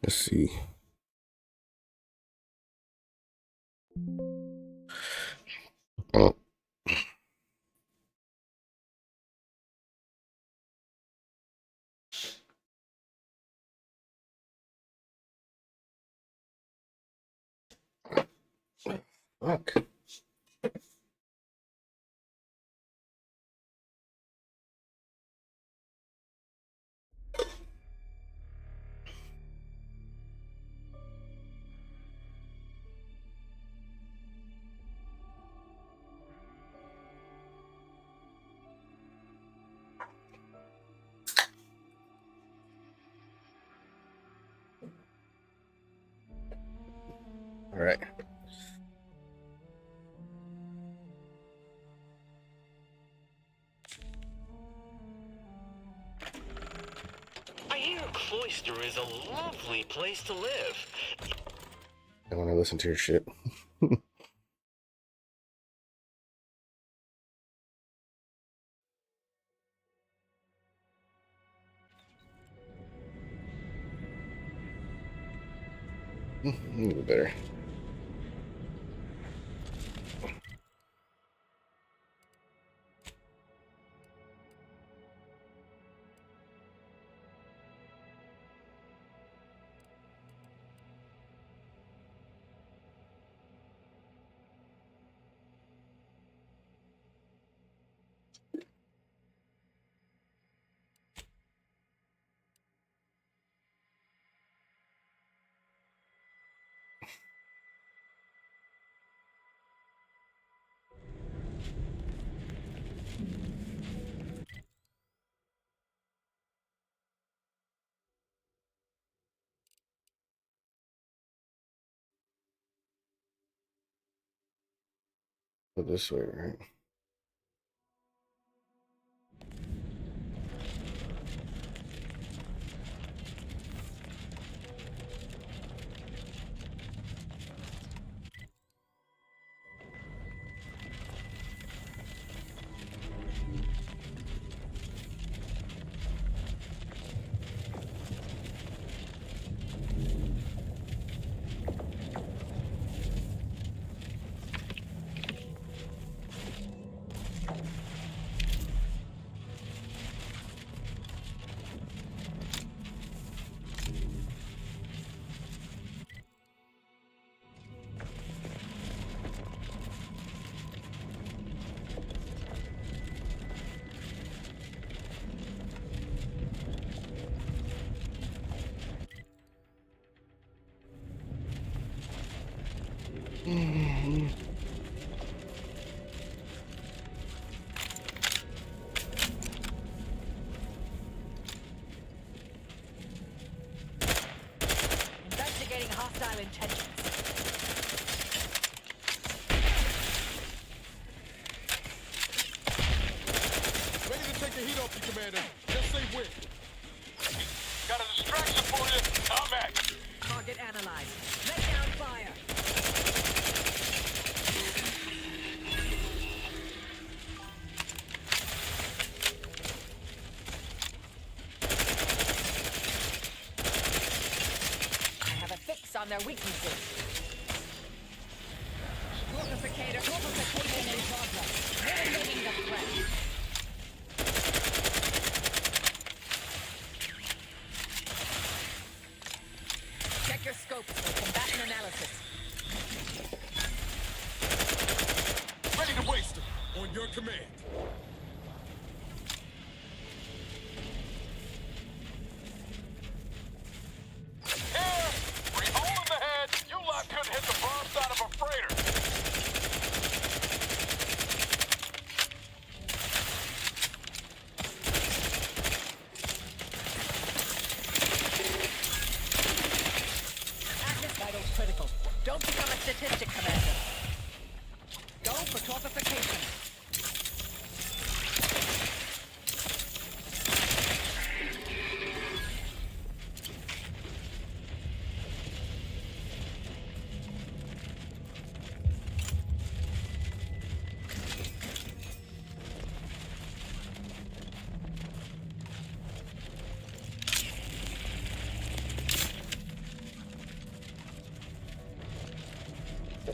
Let's see. Oh, fuck. All right. I hear Cloister is a lovely place to live. I want to listen to your shit. A little better. Go this way, right? Investigating hostile intentions. Ready to take the heat off you, Commander. Just say when. Got a distraction for you. Combat. Target analyzed. Let down fire. I have a fix on their weaknesses. Fortification in progress. Mitigating the threat. Check your scopes for combatant analysis. Ready to waste them. On your command. Here. Free hole in the head. You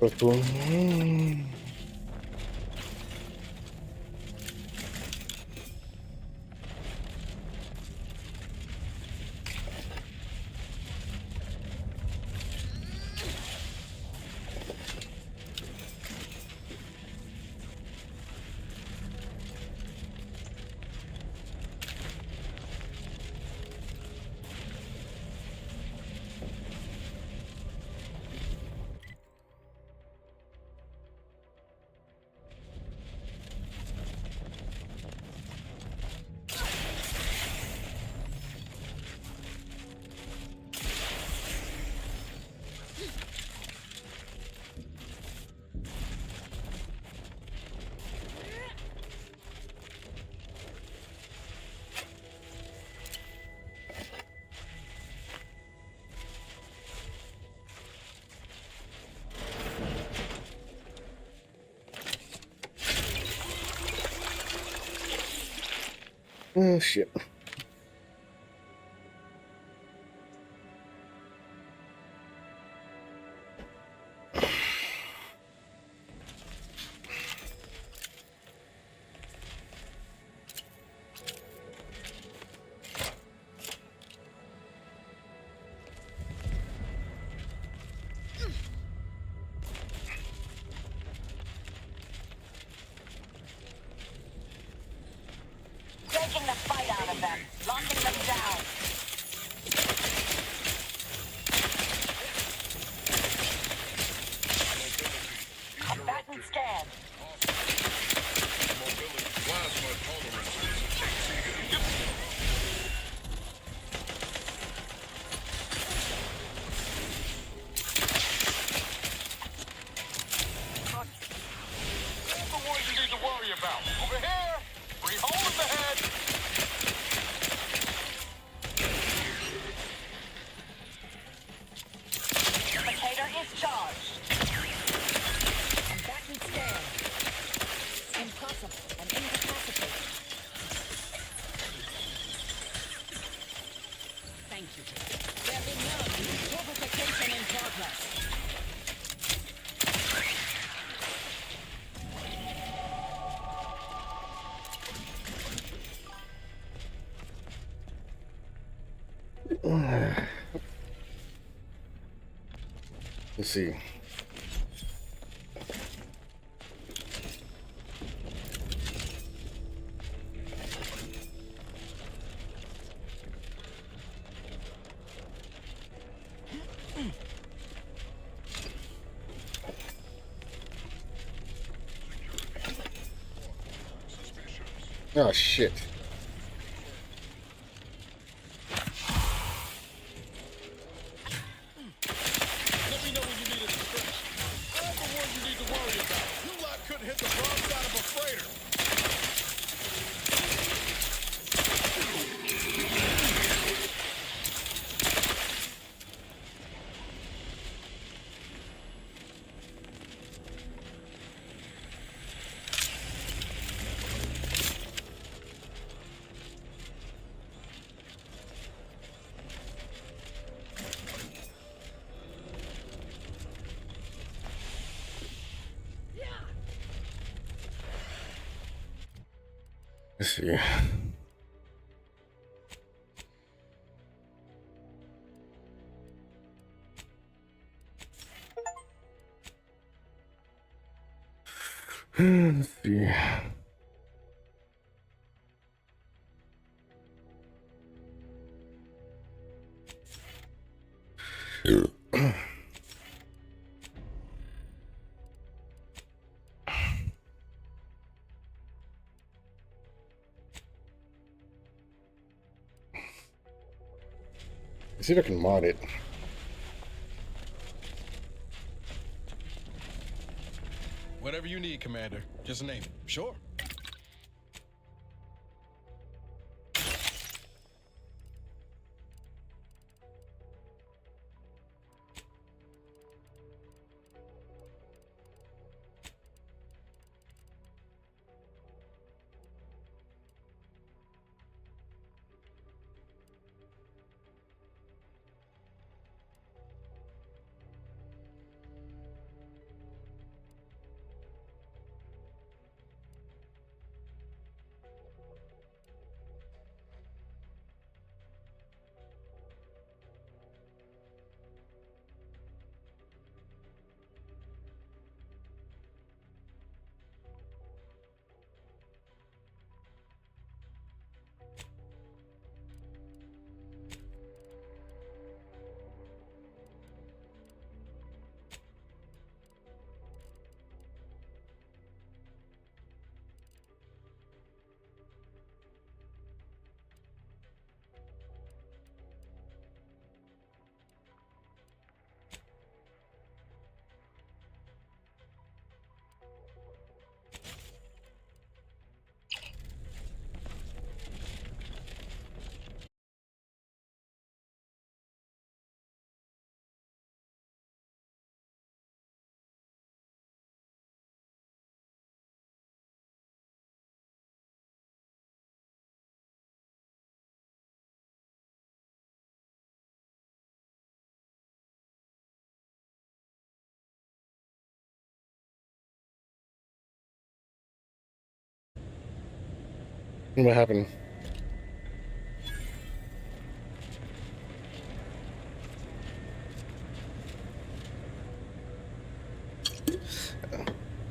But cool. Oh shit. Taking the fight out of them, locking them down. Combatant scan. Plasma tolerances exceeded. The ones you need to worry about. Over here. Free hole in the head. Indicator is charged. Combatant scan. Impossible and incapacitated. Thank you. There be none. Purification in progress. Let's see. Oh shit. Let me know when you need a distraction. I'm the one you need to worry about. You lot couldn't hit the wrong side of a freighter. Let's see. Let's see. Let's see if I can mod it. Whatever you need, Commander. Just name it. Sure. What happened?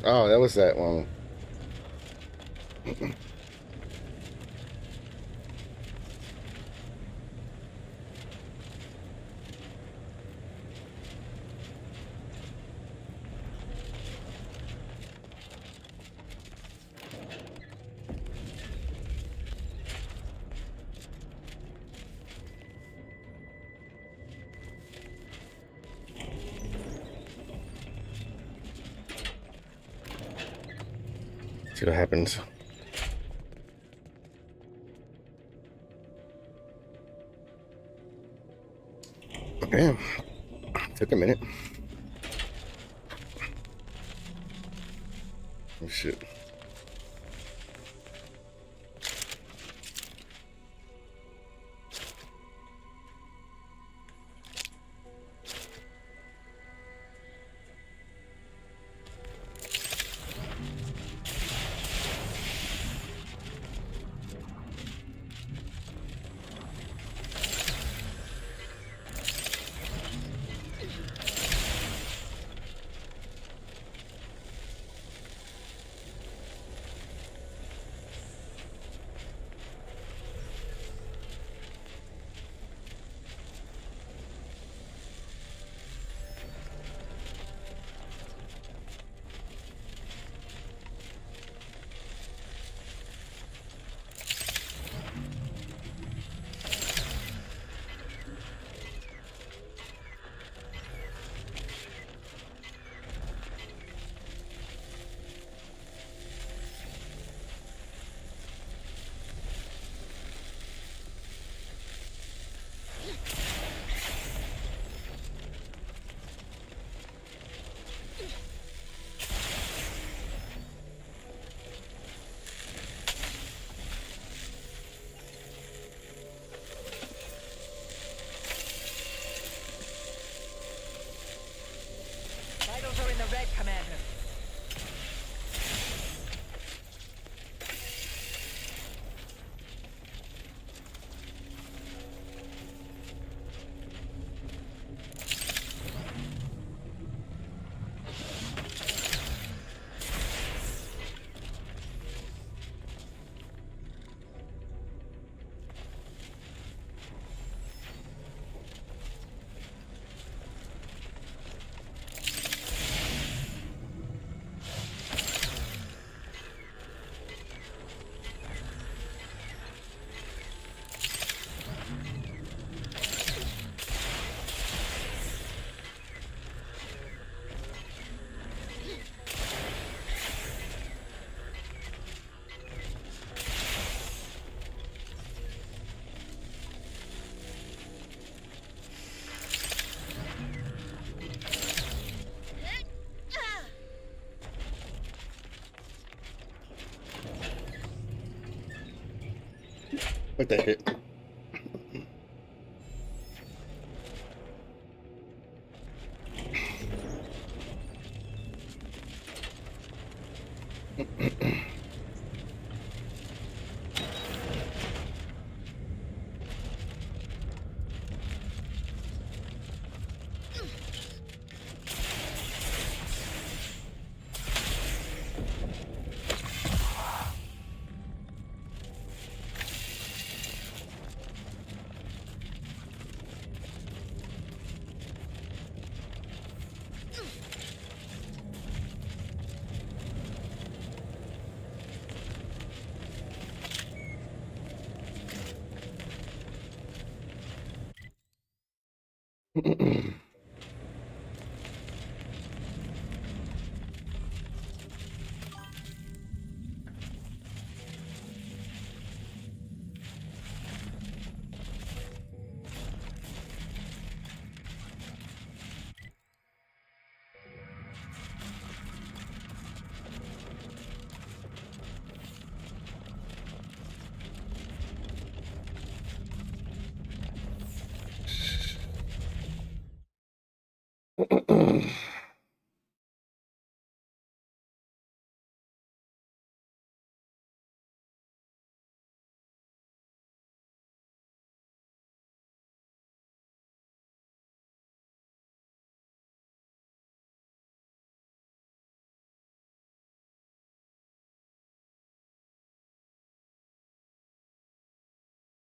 Oh, that was that one. See what happens. Damn. Took a minute. Oh, shit. Vitals are in the red, Commander. What the heck?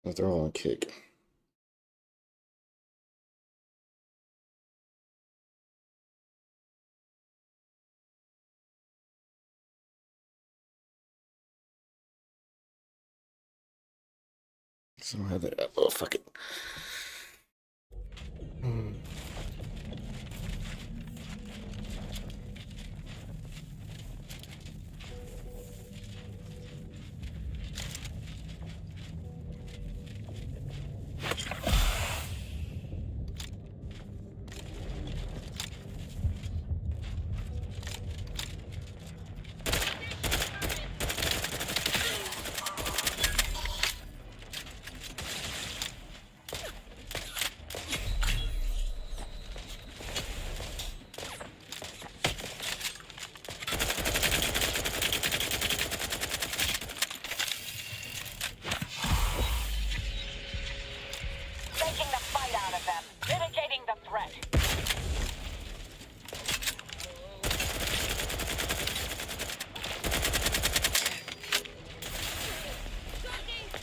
They're all on kick. Somehow that. Oh, fuck it. Taking the fight out of them. Mitigating the threat.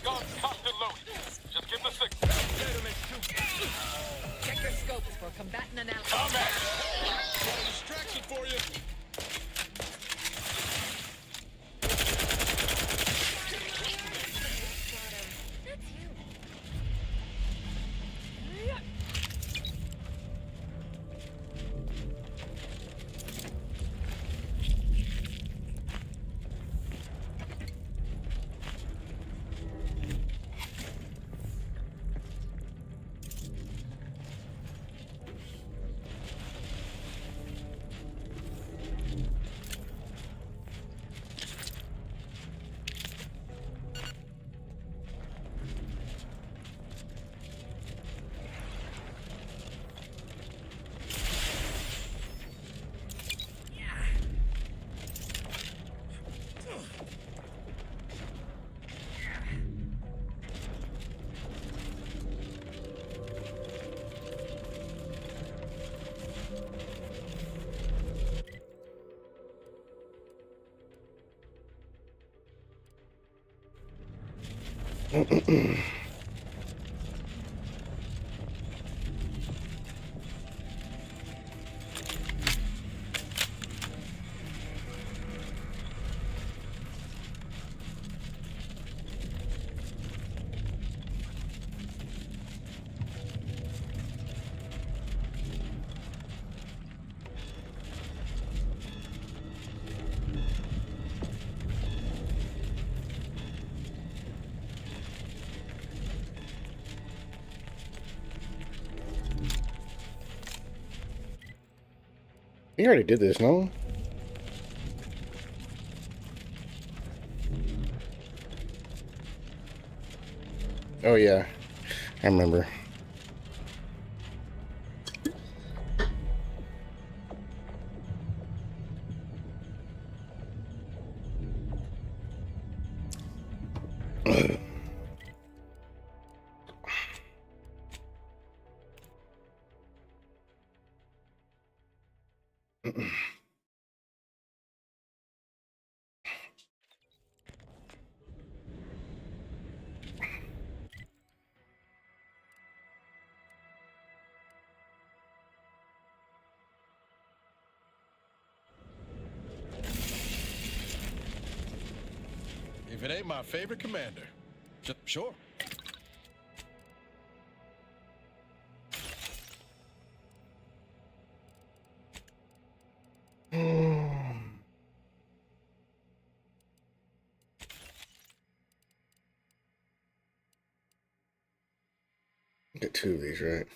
Guns cocked and loaded. Just give the signal. Check your scopes for combatant analysis. Got a distraction for you. We already did this, no? Oh, yeah. I remember. If it ain't my favorite commander. Just sure. Get two of these, right?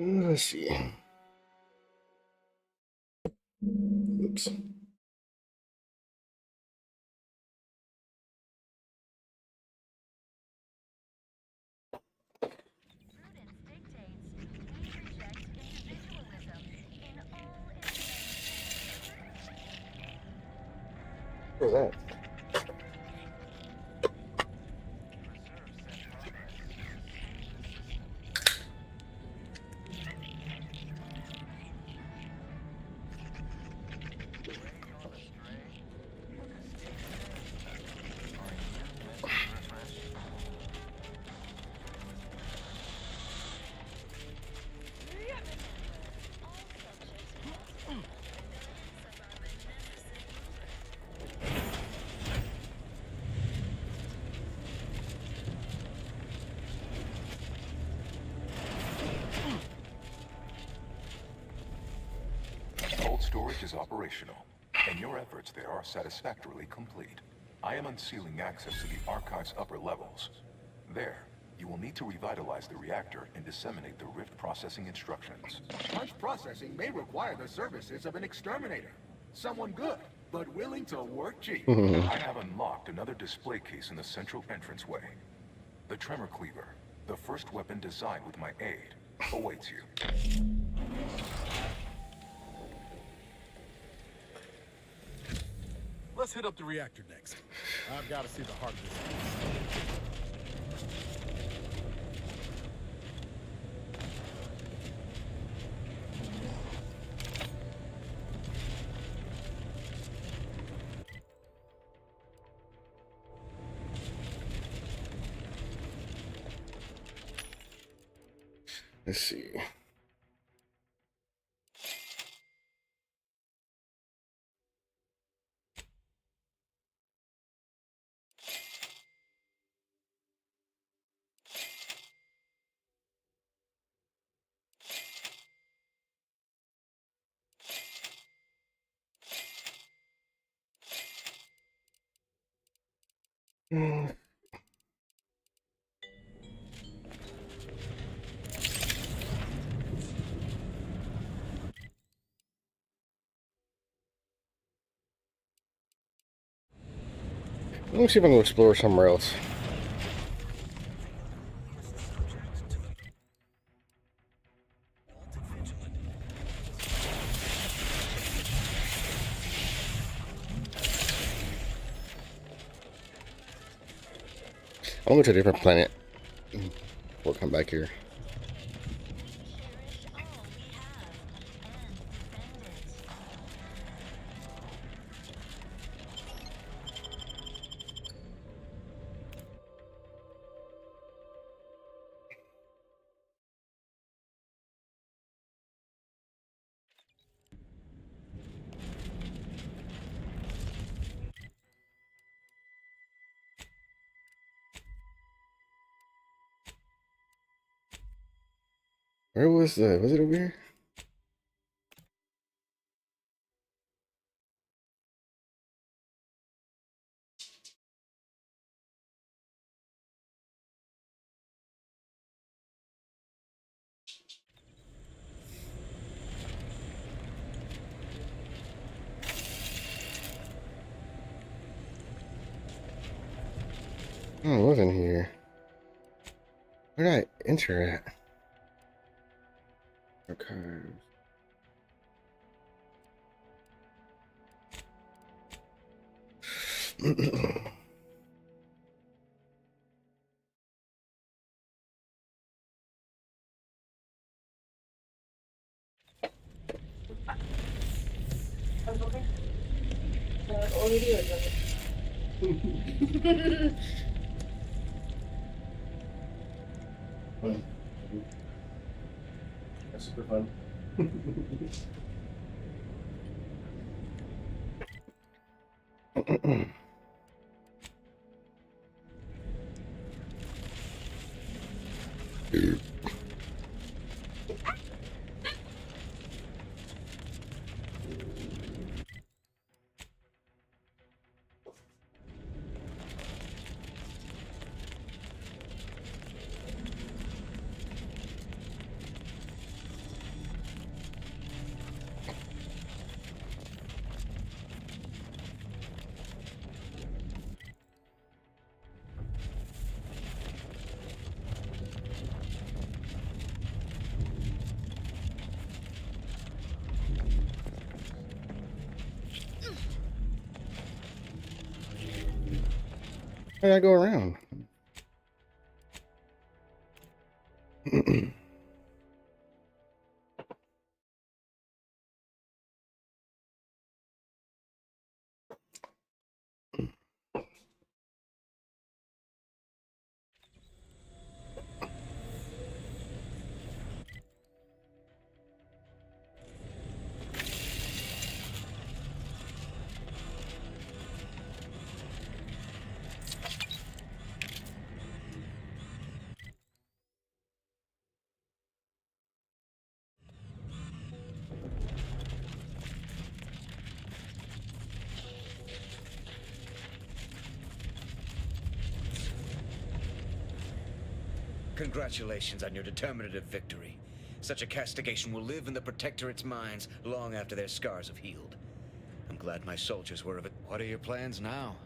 Let's see. Oops. Prudence dictates we reject individualism in all its What was that? Cold storage is operational, and your efforts there are satisfactorily complete. I am unsealing access to the Archive's upper levels. There, you will need to revitalize the reactor and disseminate the Rift processing instructions. Punch processing may require the services of an exterminator. Someone good, but willing to work cheap. I have unlocked another display case in the central entranceway. The Tremor Cleaver, the first weapon designed with my aid, awaits you. Let's hit up the reactor next. I've got to see the heart of this place. Let's see. Let me see if I can explore somewhere else. I'm gonna go to a different planet. We'll come back here. cherish all we have and defend it. Where was the? Was it over here? Oh, it wasn't here. Where did I enter at? Archives. That's super fun. How did I go around? Congratulations on your determinative victory. Such a castigation will live in the Protectorate's minds long after their scars have healed. I'm glad my soldiers were of it. What are your plans now?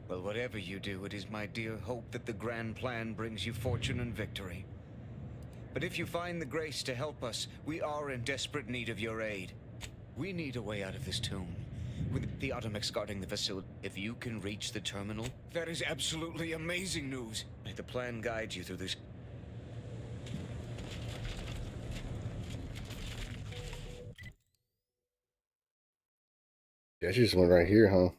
Well, whatever you do, it is my dear hope that the grand plan brings you fortune and victory. But if you find the grace to help us, we are in desperate need of your aid. We need a way out of this tomb. With the Automex guarding the facility, if you can reach the terminal, that is absolutely amazing news. May the plan guide you through this. Yeah, she just went right here, huh?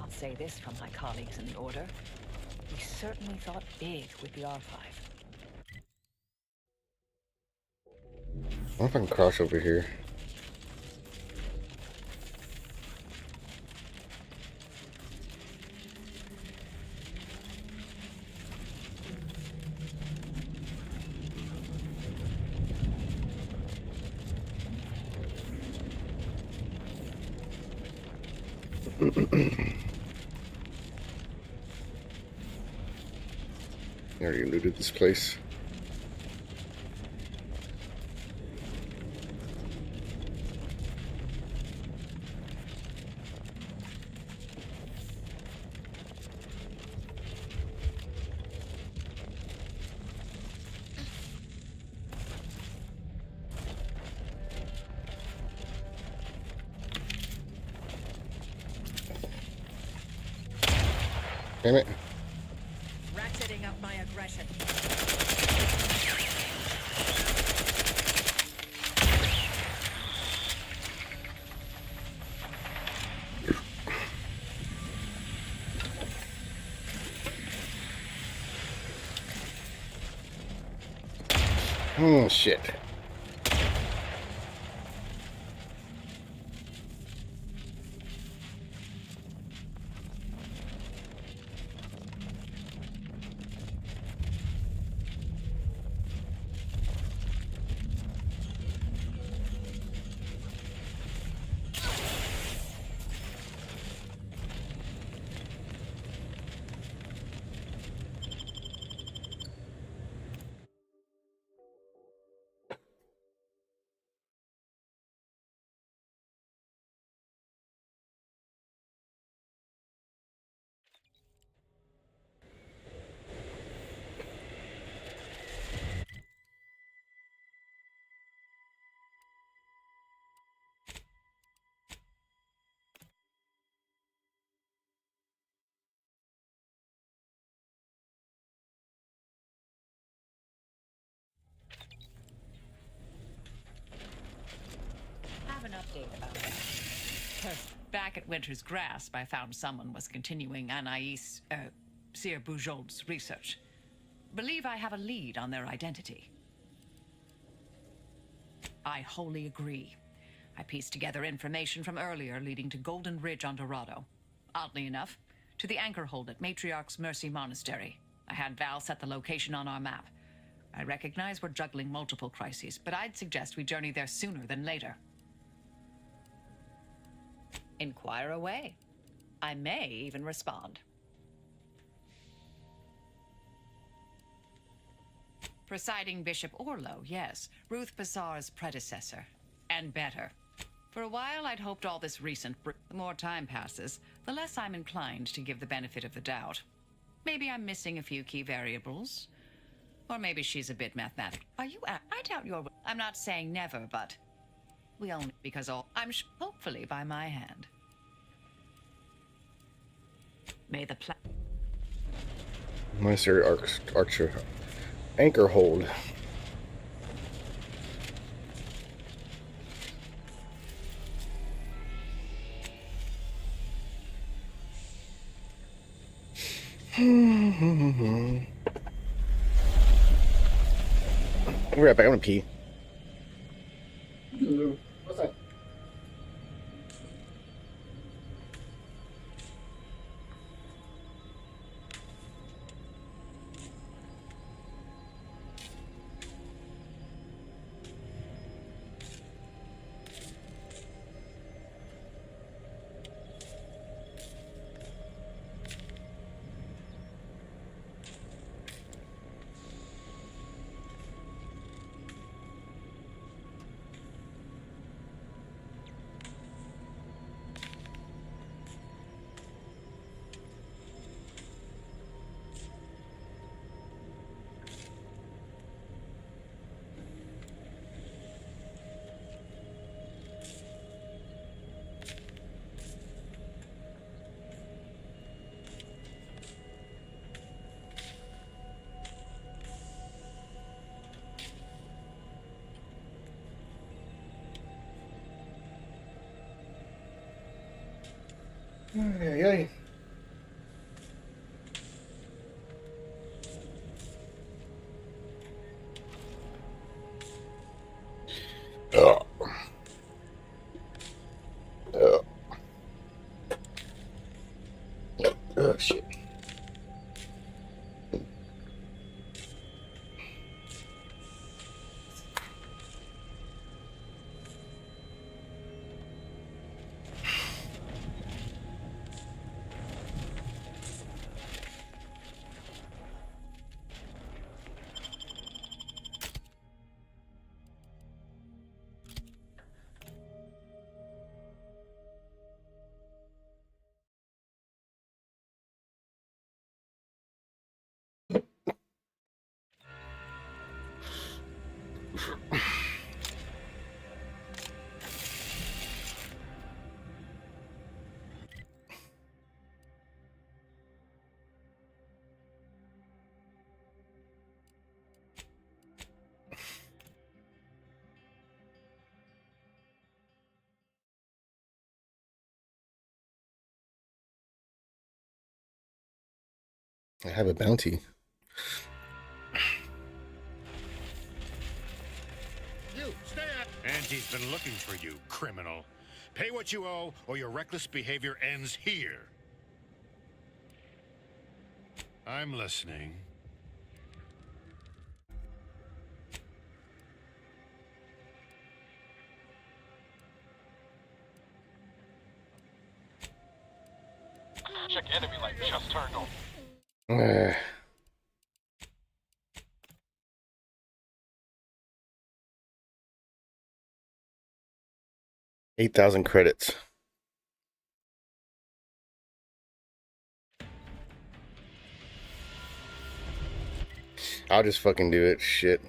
I'll say this from my colleagues in the Order. We certainly thought big with the R5. I wonder if I can cross over here. I already looted this place. Damn it. Ratcheting up my aggression. Oh, shit. Have an update about that. Back at Winter's Grasp, I found someone was continuing Anais, Sir Bujold's research. Believe I have a lead on their identity. I wholly agree. I pieced together information from earlier leading to Golden Ridge on Dorado. Oddly enough, to the anchor hold at Matriarch's Mercy Monastery. I had Val set the location on our map. I recognize we're juggling multiple crises, but I'd suggest we journey there sooner than later. Inquire away. I may even respond. Presiding Bishop Orlo, yes. Ruth Bassar's predecessor. And better. For a while, I'd hoped all this recent... The more time passes, the less I'm inclined to give the benefit of the doubt. Maybe I'm missing a few key variables. Or maybe she's a bit mathematic. Are you? I doubt you're. I'm not saying never, but we only because all. Hopefully by my hand. May the plan. Monster Archer. Anchor hold. I'll be right back. I'm gonna pee. What's that? Ay, ay. Oh, shit. I have a bounty. You, stay out! Auntie's been looking for you, criminal. Pay what you owe, or your reckless behavior ends here. I'm listening. Check enemy light just turned on. 8,000 credits. I'll just fucking do it. Shit.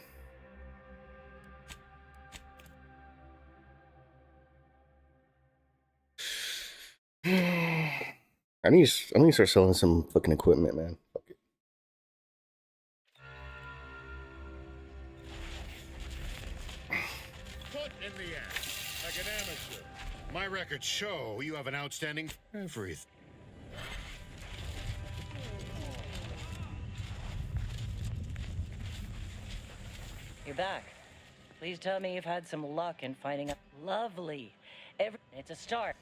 I need to start selling some fucking equipment, man. Fuck it. Put in the act, like an amateur. My records show you have an outstanding everything. You're back. Please tell me you've had some luck in finding a lovely. It's a start.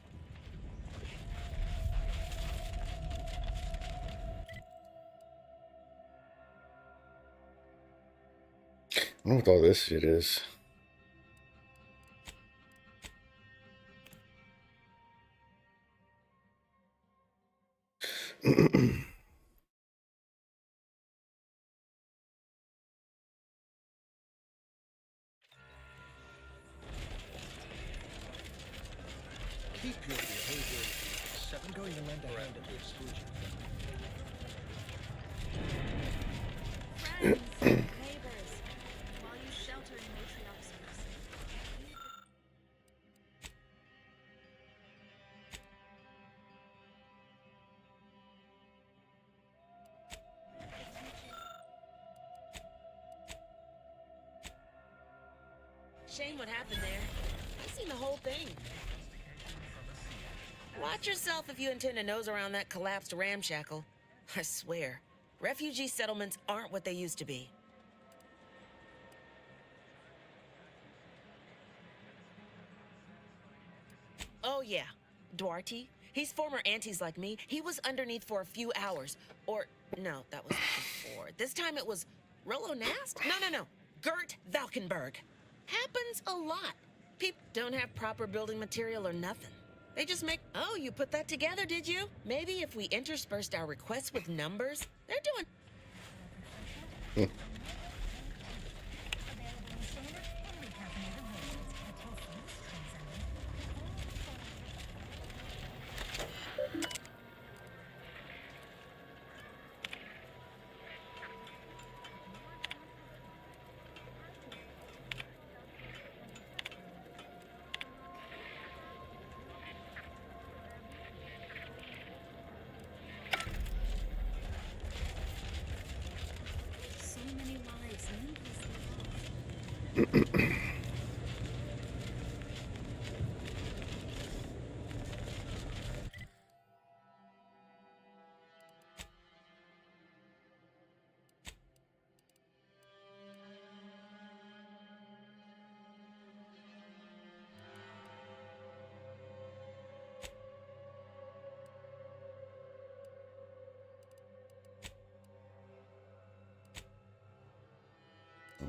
I don't know what all this shit is. Keep your behavior. I'm going to lend a hand at the exclusion. Friends, Shame what happened there. I've seen the whole thing. Watch yourself if you intend to nose around that collapsed ramshackle. I swear, refugee settlements aren't what they used to be. Oh yeah, Duarte. He's former aunties like me. He was underneath for a few hours. Or, no, that was before. This time it was Rollo Nast? No. Gert Valkenburg. Happens a lot. People don't have proper building material or nothing. They just make... Oh, you put that together, did you? Maybe if we interspersed our requests with numbers, they're doing...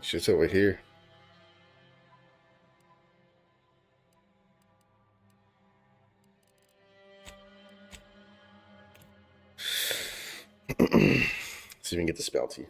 Shit's over here. See if we can get the spell tea.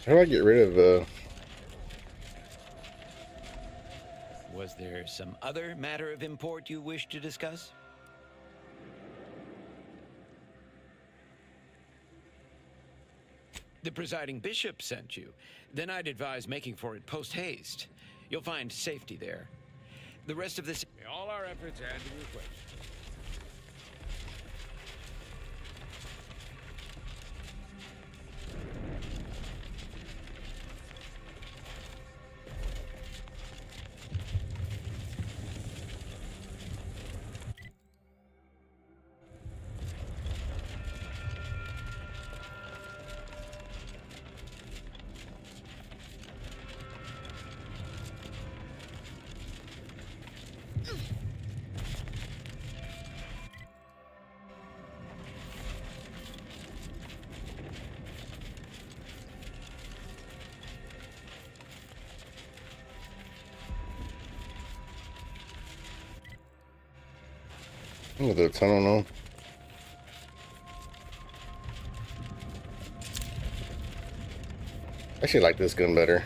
How do I get rid of, Was there some other matter of import you wish to discuss? The presiding bishop sent you. Then I'd advise making for it post-haste. You'll find safety there. The rest of this... All our efforts add to your quest. with the tunnel now? I actually like this gun better.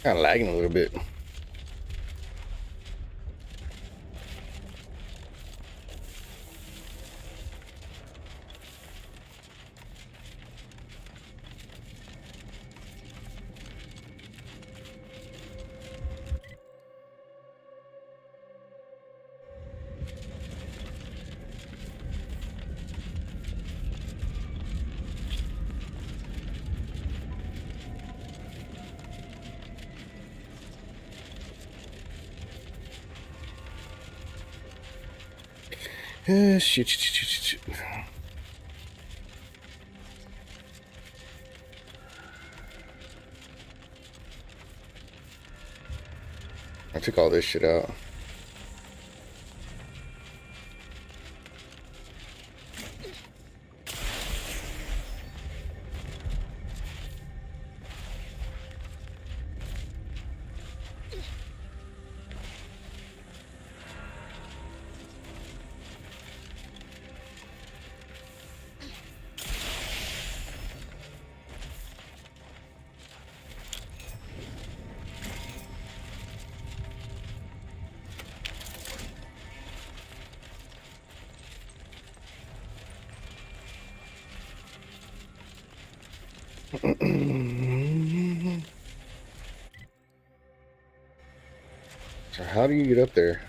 Kind of lagging a little bit. Shit. I took all this shit out. So how do you get up there?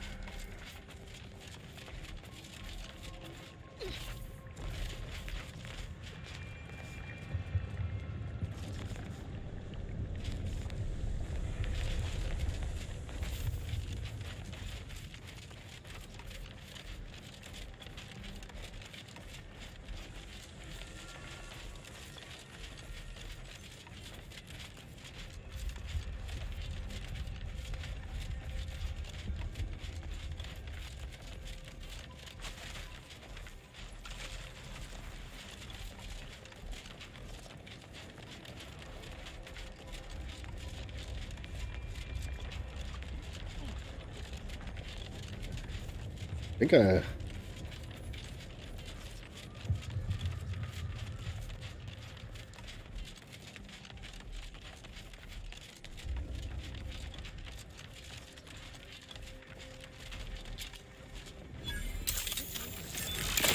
I think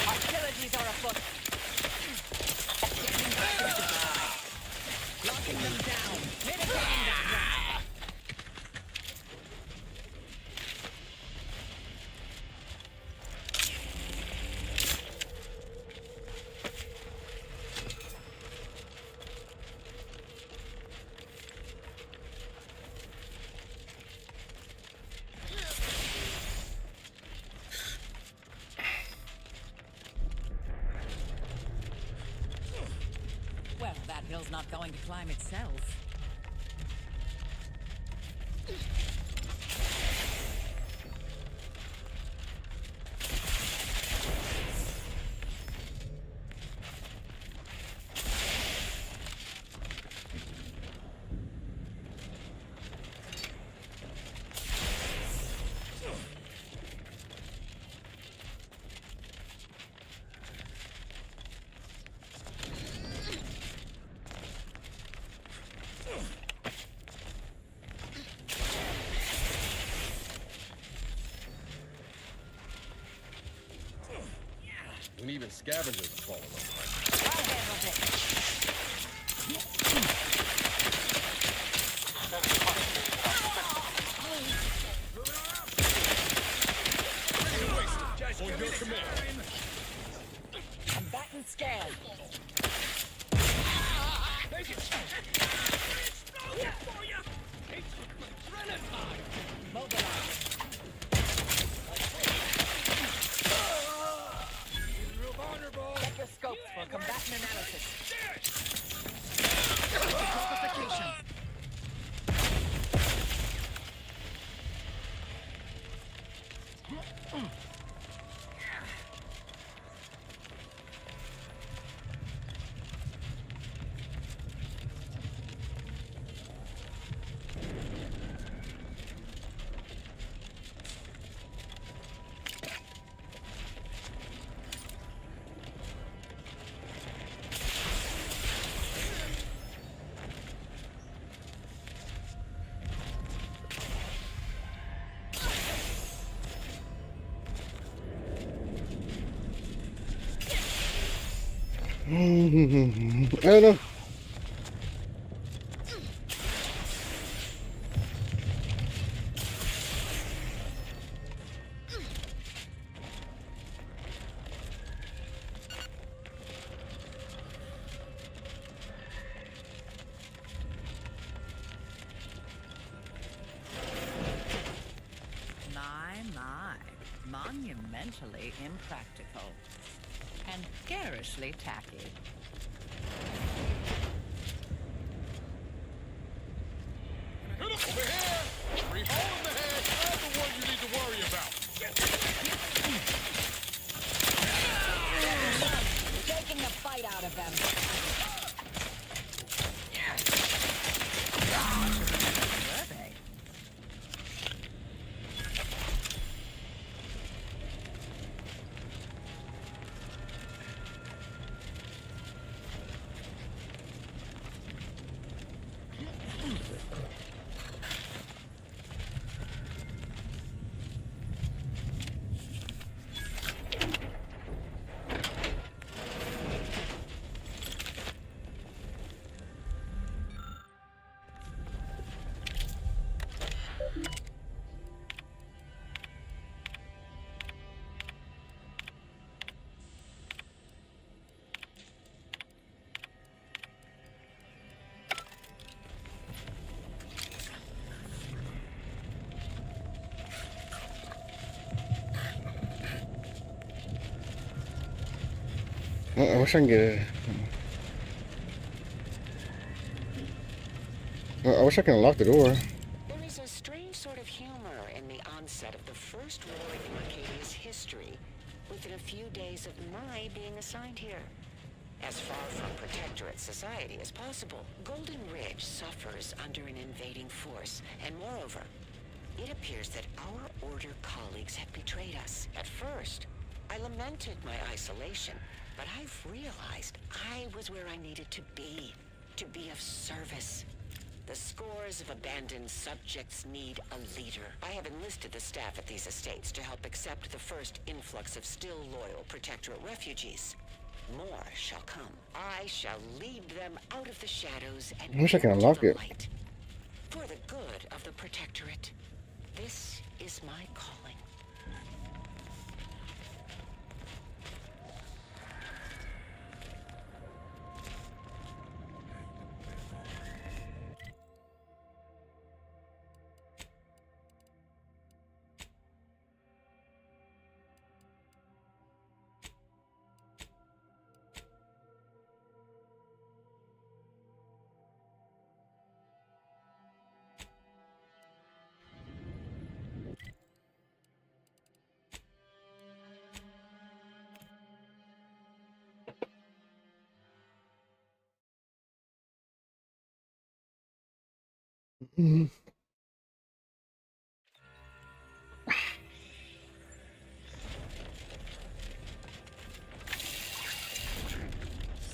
Hostilities are afoot. Locking them down. Mitigating the threat. Well, that hill's not going to climb itself. And even scavengers are falling over. I'll handle this. For your command. Combatant scan. Mobilize. Check your scopes for combatant analysis. Multiplication. I don't know. My. Monumentally impractical. And garishly tacky. Over here! Free hole in the head! I'm the one you need to worry about! Taking the fight out of them. Were they? I wish I can get it. I wish I can unlock the door. There is a strange sort of humor in the onset of the first war in Arcadia's history, within a few days of my being assigned here. As far from Protectorate society as possible, Golden Ridge suffers under an invading force, and moreover, it appears that our Order colleagues have betrayed us. At first, I lamented my isolation, but I've realized I was where I needed to be of service. The scores of abandoned subjects need a leader. I have enlisted the staff at these estates to help accept the first influx of still loyal Protectorate refugees. More shall come. I shall lead them out of the shadows and I wish I can into unlock the it. light. For the good of the Protectorate. This is my calling. Mhm.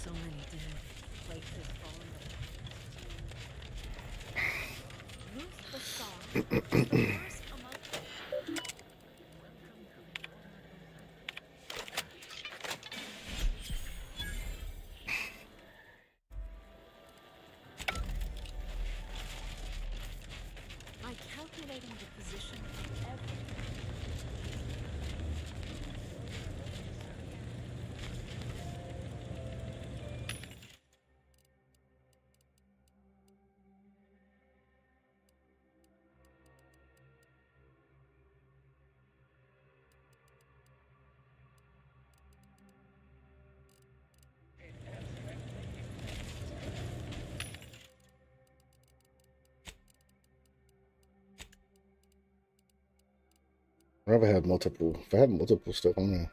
So many dead, places falling apart. Ruth the Song was the first among by calculating the position of every I'd rather have multiple. If I have multiple stuff on there.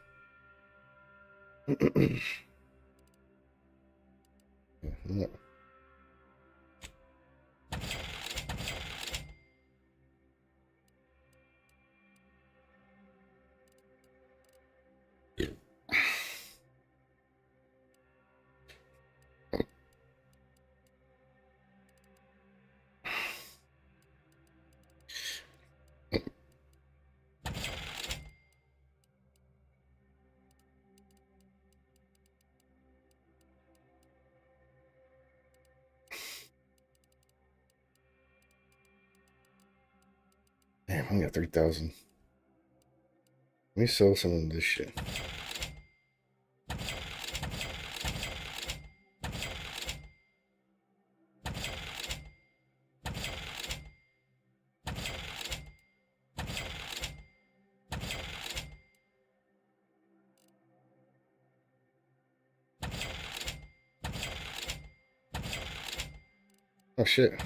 Yeah, no. Damn, I got 3,000. Let me sell some of this shit. Oh shit.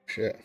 Shit.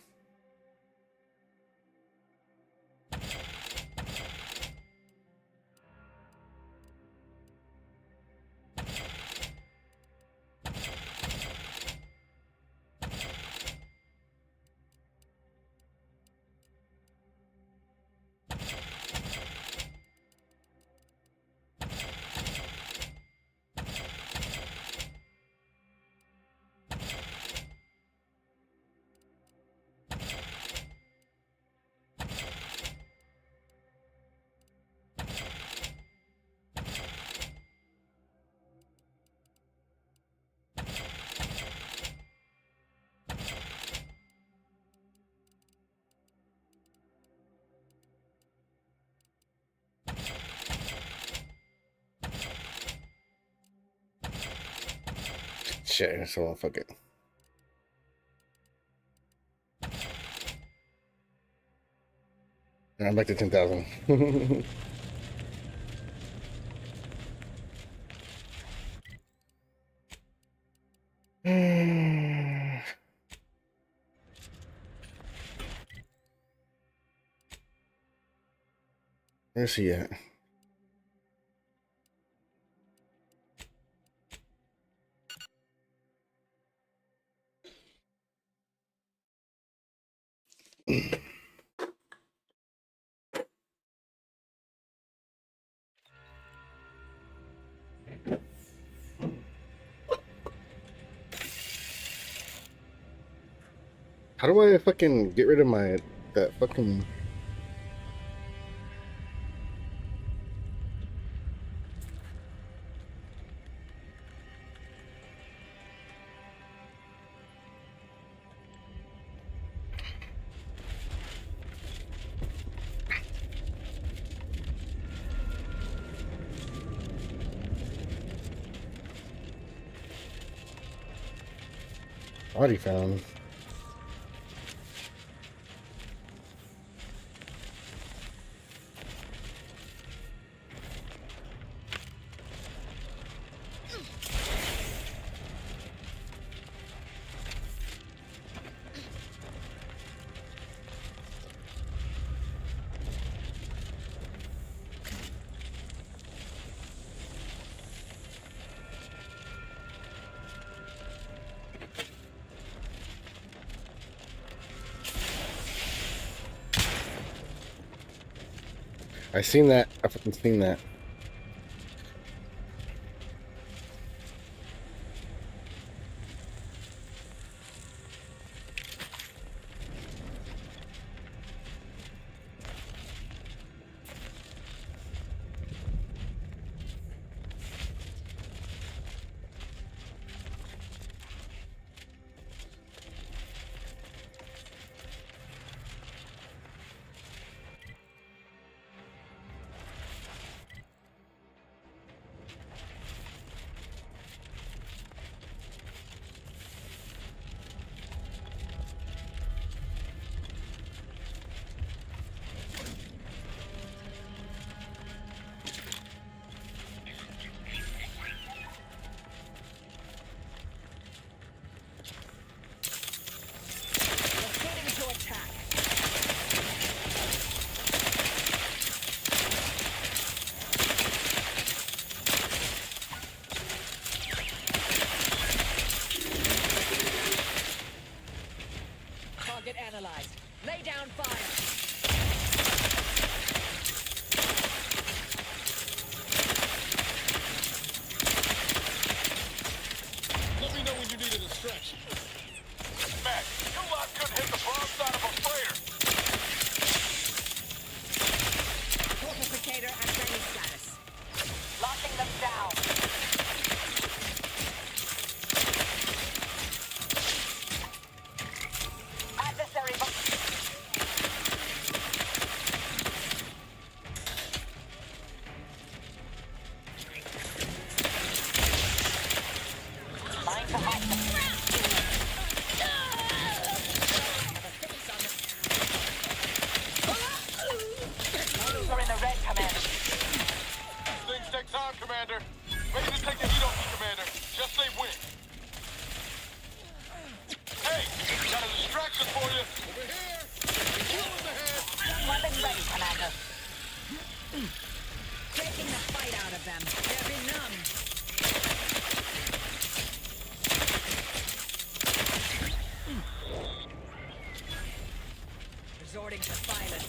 shit. So fuck it. I'm back to 10,000. Where's he at? How do I fucking get rid of that fucking... Already found. I seen that. I fucking seen that. Analyzed. Lay down fire. Let me know when you need a distraction. Mac, you lot couldn't hit the broadside of a freighter. Fortificator at ready status. Locking them down. Commander. Ready to take the heat off you, Commander. Just say when. Hey, got a distraction for you. Over here. Weapon ready, Commander. Taking the fight out of them. They're benumbed. Resorting to violence.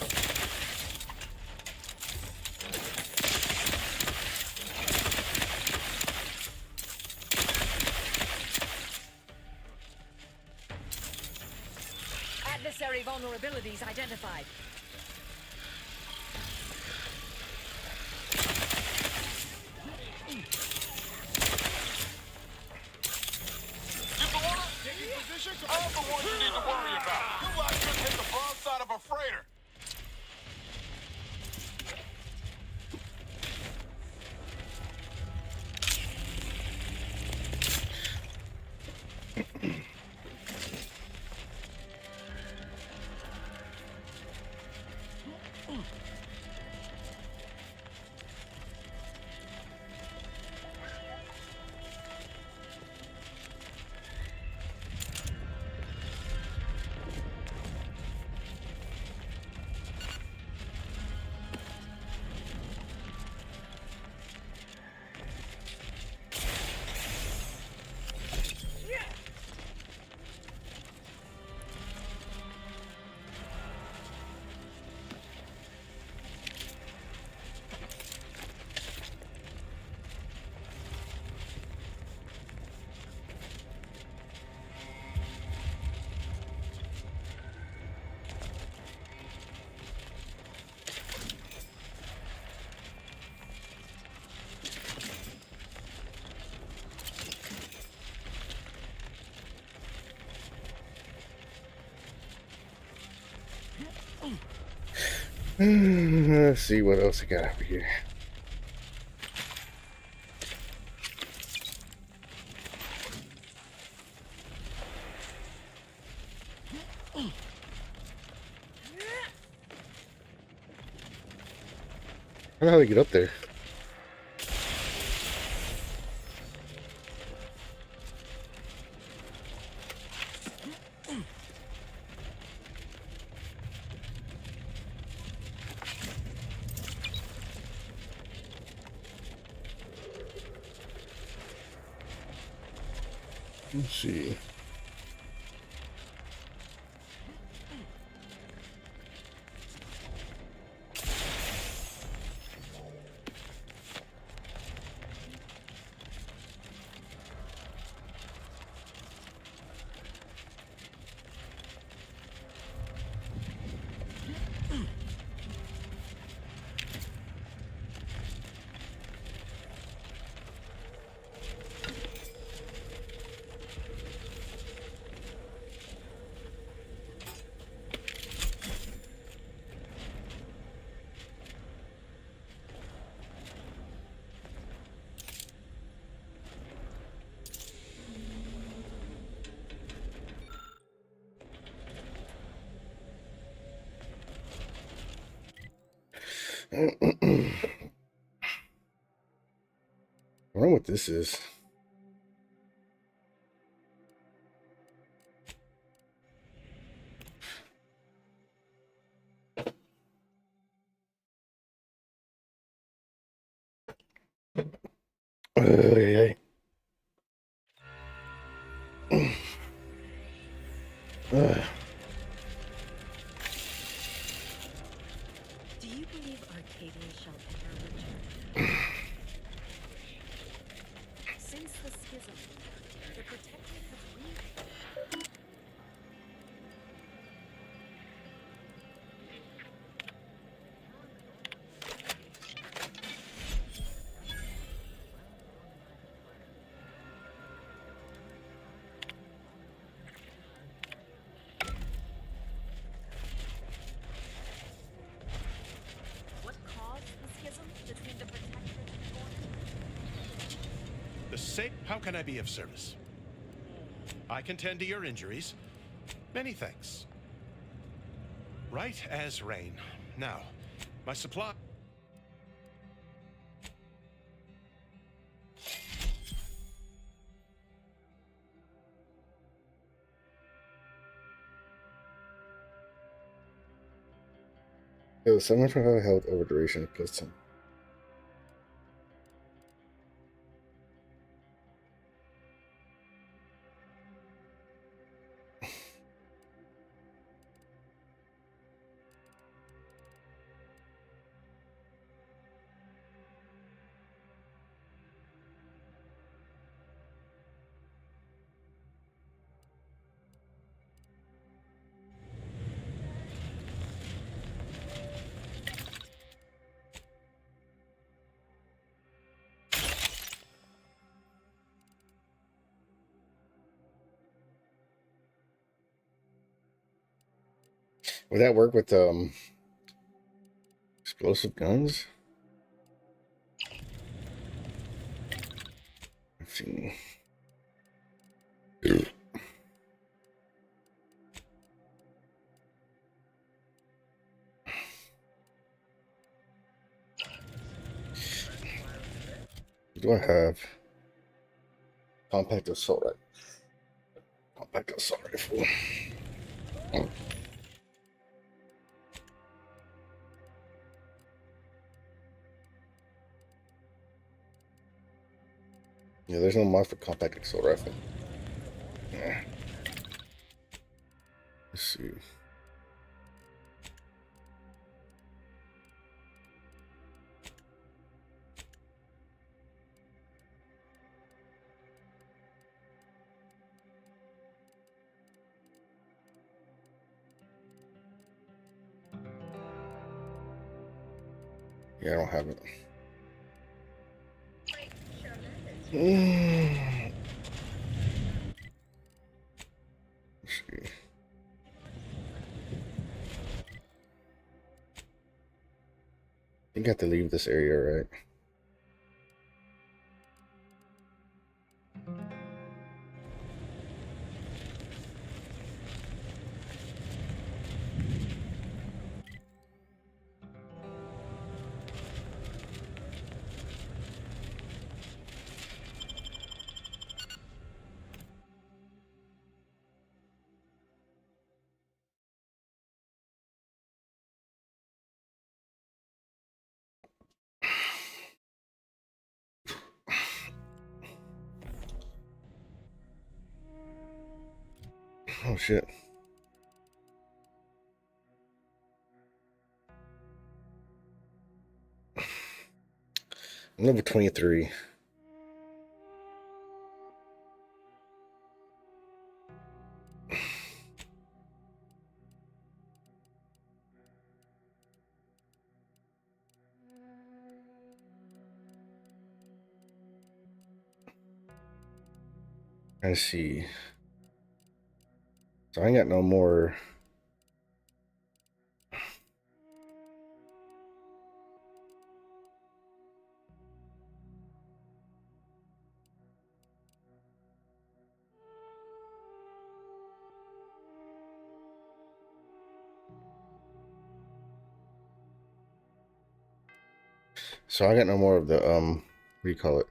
Adversary vulnerabilities identified. Give the order? Taking position? I'm the one you need to worry about. You lot couldn't hit the broadside of a freighter. Let's see what else I got over here. I don't know how to get up there. Let's see. I don't know what this is. Yeah. Do you believe Arcadia shall ever return? Since the schism, the Protectorate have re- What caused the schism between the Protectorate and Order? The same. How can I be of service? I can tend to your injuries. Many thanks. Right as rain. Now, my supply. Yo, 725 health over duration plus 10. Would that work with explosive guns? Let's see. Do I have compact assault rifle? Compact assault rifle. Oh. Yeah, there's no mod for compact assault rifle. Yeah. Let's see. Yeah, I don't have it. Let's see. I think I have to leave this area, right? Oh shit. I'm level 23. I see. So I ain't got no more. So I got no more of the what do you call it?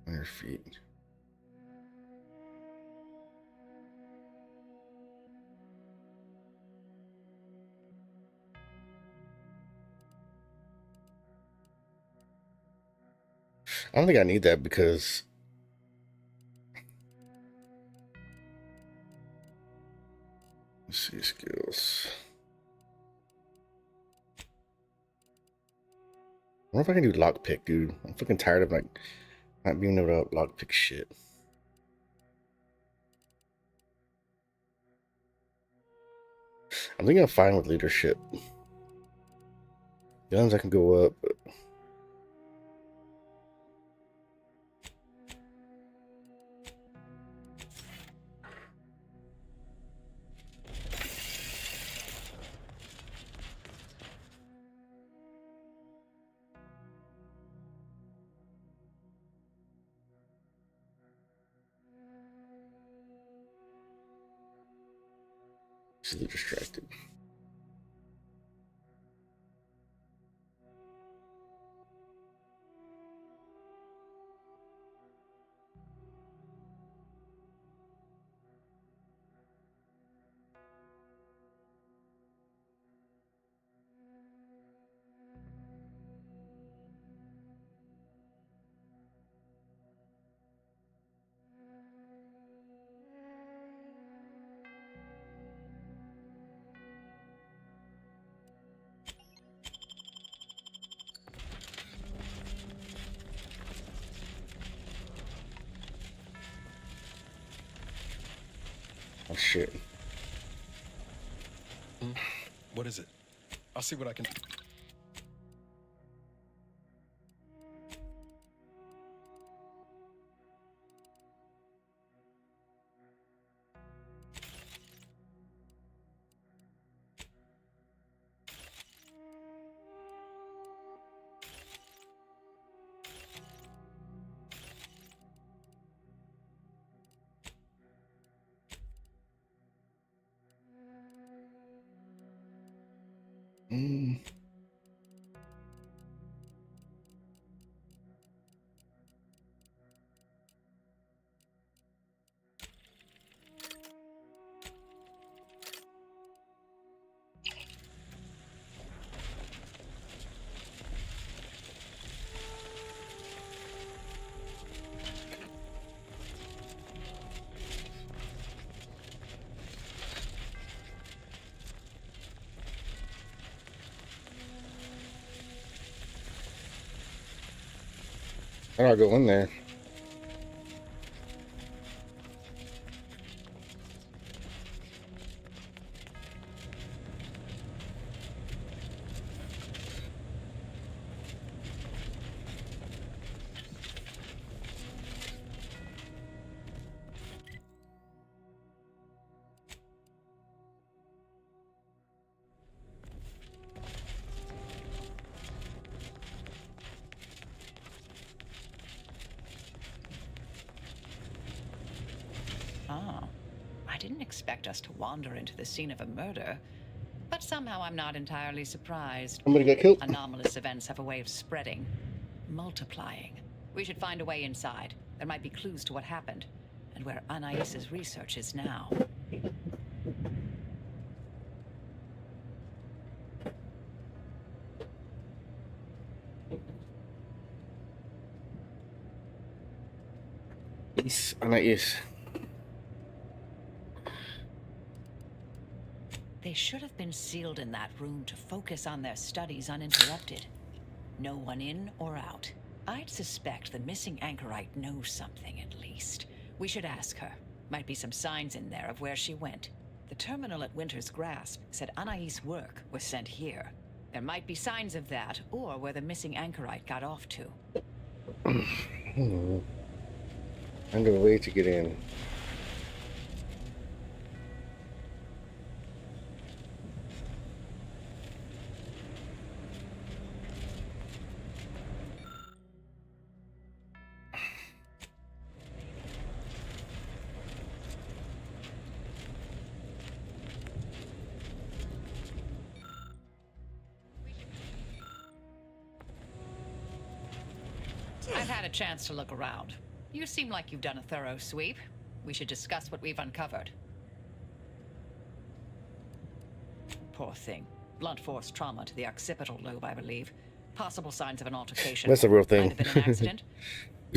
On your feet. I don't think I need that because let's see skills. I wonder if I can do lockpick, dude. I'm fucking tired of like not being able to lockpick shit. I think I'm fine with leadership. Guns I can go up, but easily distracted. Oh shit. What is it? I'll see what I can. How do I go in there? Oh, I didn't expect us to wander into the scene of a murder, but somehow I'm not entirely surprised. Somebody got killed. Anomalous events have a way of spreading, multiplying. We should find a way inside. There might be clues to what happened, and where Anais's research is now. Yes, Anais. They should have been sealed in that room to focus on their studies uninterrupted. No one in or out. I'd suspect the missing anchorite knows something, at least. We should ask her. Might be some signs in there of where she went. The terminal at Winter's Grasp said Anais' work was sent here. There might be signs of that, or where the missing anchorite got off to. I'm gonna wait to get in. I've had a chance to look around. You seem like you've done a thorough sweep. We should discuss what we've uncovered. Poor thing. Blunt force trauma to the occipital lobe, I believe. Possible signs of an altercation. That's a real thing. Might have been an accident.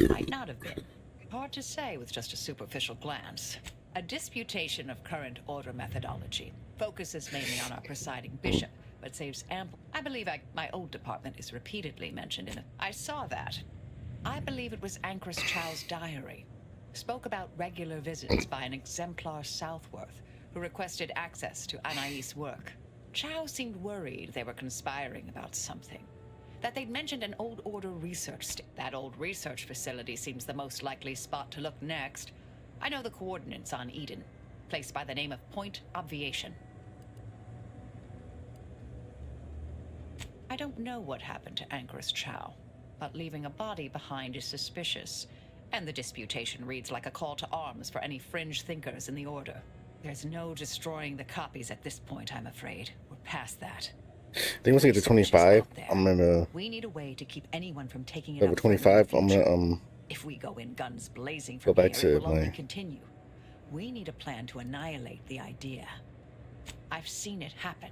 Might not have been. Hard to say with just a superficial glance. A disputation of current order methodology. Focuses mainly on our presiding bishop, but saves ample... I believe my old department is repeatedly mentioned in it. I saw that. I believe it was Anchoress Chow's diary. Spoke about regular visits by an exemplar Southworth, who requested access to Anais' work. Chow seemed worried they were conspiring about something. That they'd mentioned an old order research that old research facility seems the most likely spot to look next. I know the coordinates on Eden. Place by the name of Point Obviation. I don't know what happened to Anchoress Chow, but leaving a body behind is suspicious. And the disputation reads like a call to arms for any fringe thinkers in the Order. There's no destroying the copies at this point, I'm afraid. We're past that. I think once I get to 25, I'm gonna... We need a way to keep anyone from taking it Level 25, I'm gonna, If we go in guns blazing go from back here, to it will only my... continue. We need a plan to annihilate the idea. I've seen it happen.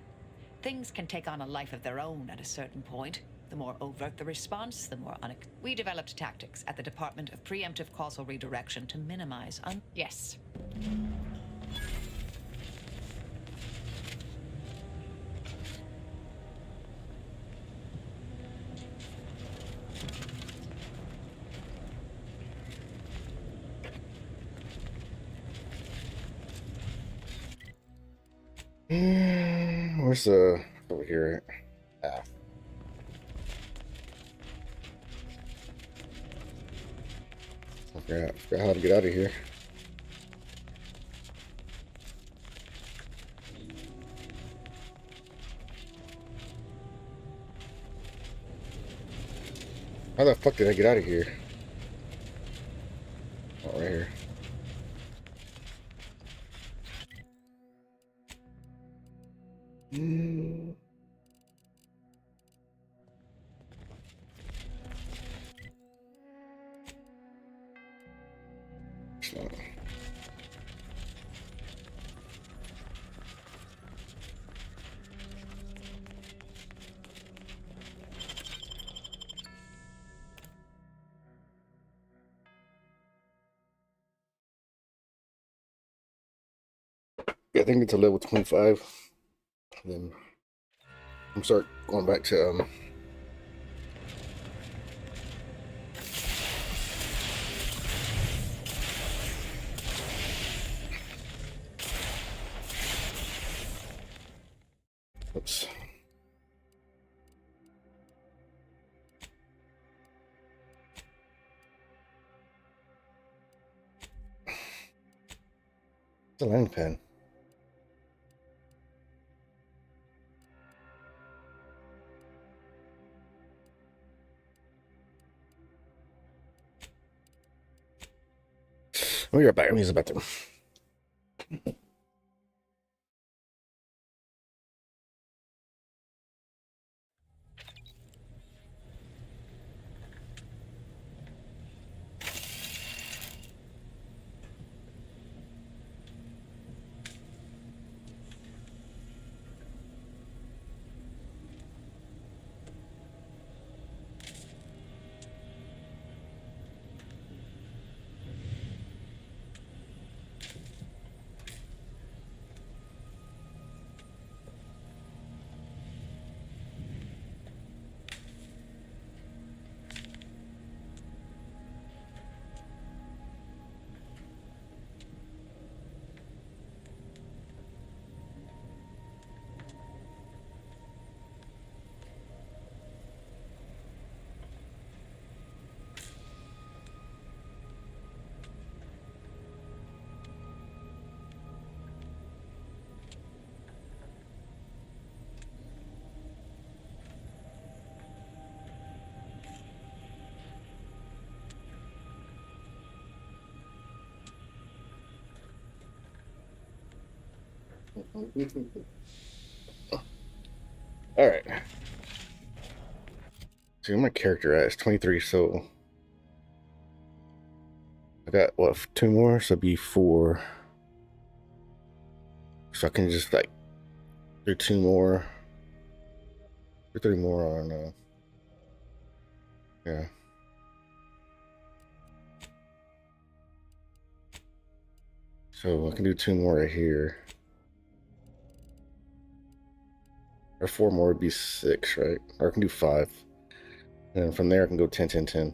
Things can take on a life of their own at a certain point. The more overt the response, the more We developed tactics at the Department of Preemptive Causal Redirection to minimize Yes. Where's the... over here? Ah. I forgot how to get out of here. How the fuck did I get out of here? Oh, right here. Yeah, I think it's a level 25. And then I'm start going back to Oops. It's a landing pad. We'll be right back. I'm using the bathroom. All right. See where my character at? It's 23, so I got what, 2 more, so it'd be 4. So I can just like do 2 more or 3 more. I don't know. Yeah. So I can do 2 more right here. Or 4 more would be 6, right? Or I can do 5. And then from there I can go 10, 10, 10.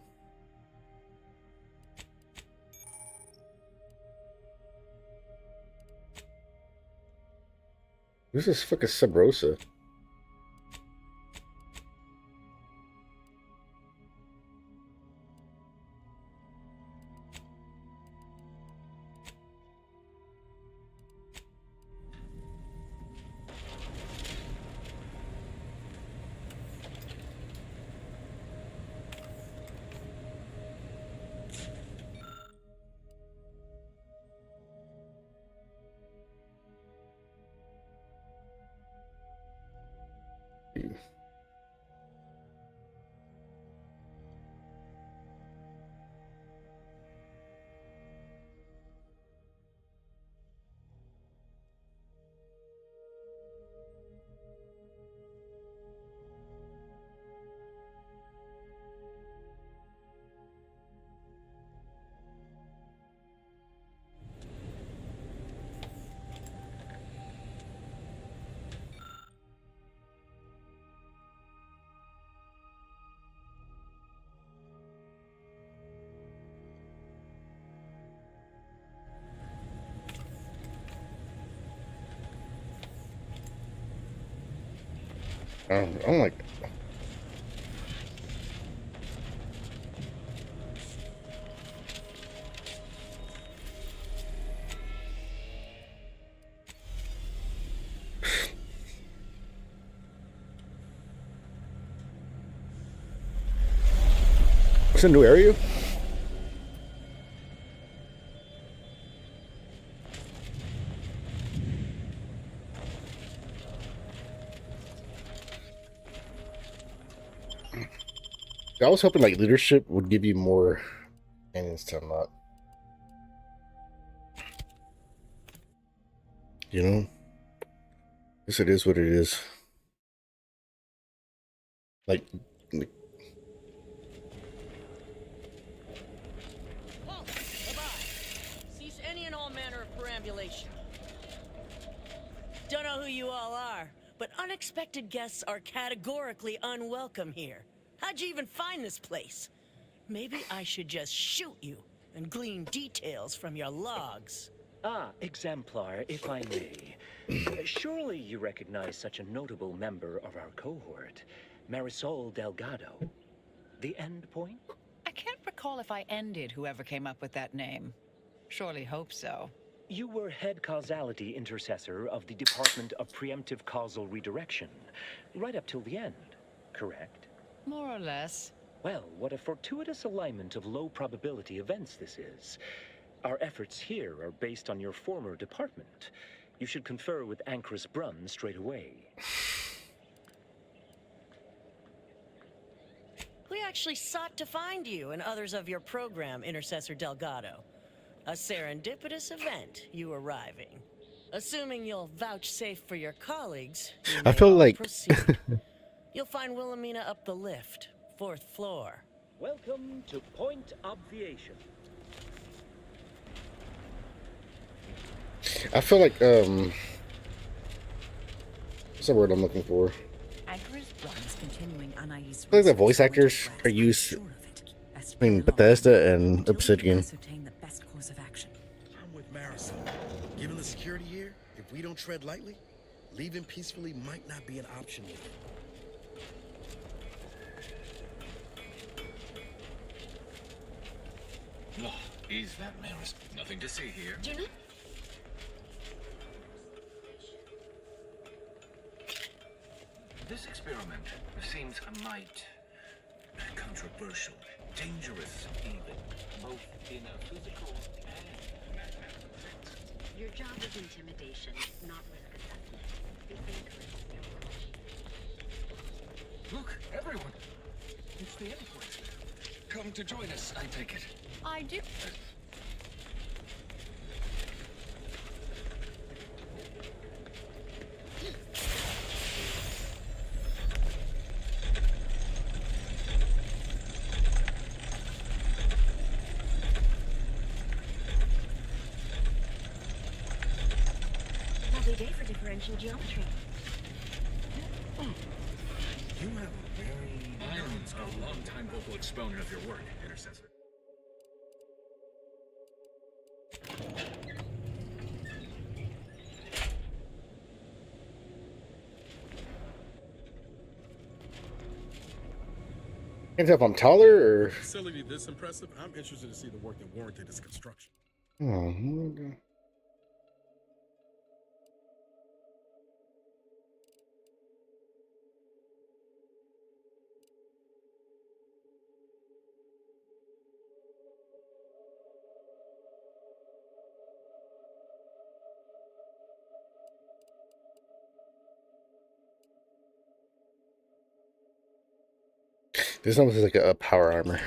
Who's this fucking Sub Rosa? I'm like, it's a new area. I was hoping like leadership would give you more cannons to unlock. You know? Guess it is what it is. Like Halt! Bye-bye. Cease any and all manner of perambulation. Don't know who you all are, but unexpected guests are categorically unwelcome here. How'd you even find this place? Maybe I should just shoot you and glean details from your logs. Ah, exemplar, if I may. Surely you recognize such a notable member of our cohort, Marisol Delgado. The end point? I can't recall if I ended whoever came up with that name. Surely hope so. You were head causality intercessor of the Department of Preemptive Causal Redirection, right up till the end, correct? More or less. Well, what a fortuitous alignment of low probability events this is. Our efforts here are based on your former department. You should confer with Ancrus Brunn straight away. We actually sought to find you and others of your program, Intercessor Delgado. A serendipitous event, you arriving. Assuming you'll vouchsafe for your colleagues, you I feel may like proceed. You'll find Wilhelmina up the lift, 4th floor. Welcome to Point Obviation. I feel like what's the word I'm looking for? I feel like the voice actors are used between Bethesda and Obsidian. I'm with Marisol. Given the security here, if we don't tread lightly, leaving peacefully might not be an option. Oh, ease that, Maris. Nothing to see here. This experiment seems a mite controversial, dangerous even, both in a physical and mathematical sense. Your job is intimidation, not risk assessment. Be encouraged. Look, everyone! It's the endpoint. Come to join us, I take it. I do. Lovely day for differential geometry. You have a very... I'm a long-time vocal exponent of your work, Intercessor. Can't tell if I'm taller or. Facility this impressive, I'm interested to see the work that warranted its construction. Oh, okay. This almost is like a power armor.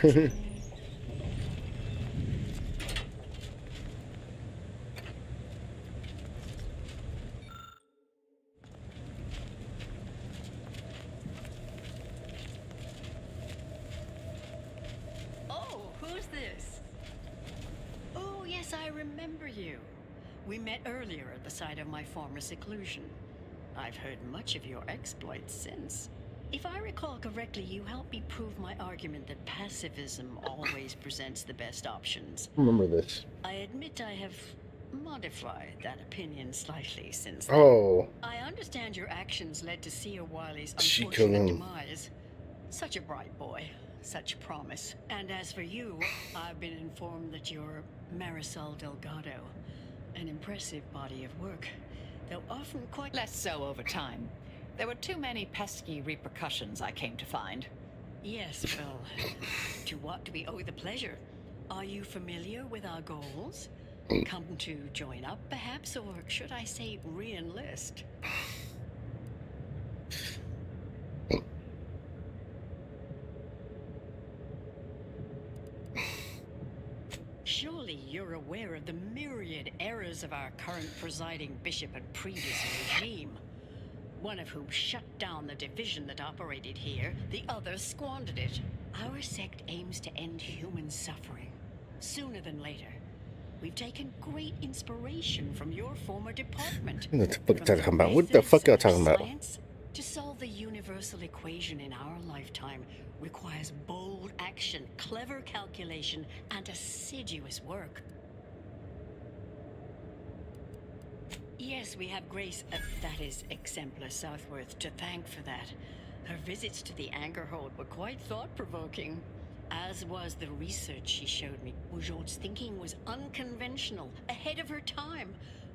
Oh, who's this? Oh, yes, I remember you. We met earlier at the site of my former seclusion. I've heard much of your exploits since. If I recall correctly, you helped me prove my argument that pacifism always presents the best options. Remember this. I admit I have modified that opinion slightly since then. Oh. I understand your actions led to Seer Wiley's She unfortunate killed him. demise. Such a bright boy, such promise. And as for you, I've been informed that you're Marisol Delgado. An impressive body of work, though often quite less so over time. There were too many pesky repercussions, I came to find. Yes, well, to what do we owe the pleasure? Are you familiar with our goals? Come to join up, perhaps, or should I say re-enlist? Surely you're aware of the myriad errors of our current presiding bishop and previous regime. One of whom shut down the division that operated here, the other squandered it. Our sect aims to end human suffering, sooner than later. We've taken great inspiration from your former department. What the fuck y'all talking about? What the fuck y'all talking about? Science, to solve the universal equation in our lifetime requires bold action, clever calculation, and assiduous work. Yes, we have Grace, that is Exemplar Southworth, to thank for that. Her visits to the anchor hold were quite thought-provoking, as was the research she showed me. Bujold's thinking was unconventional, ahead of her time.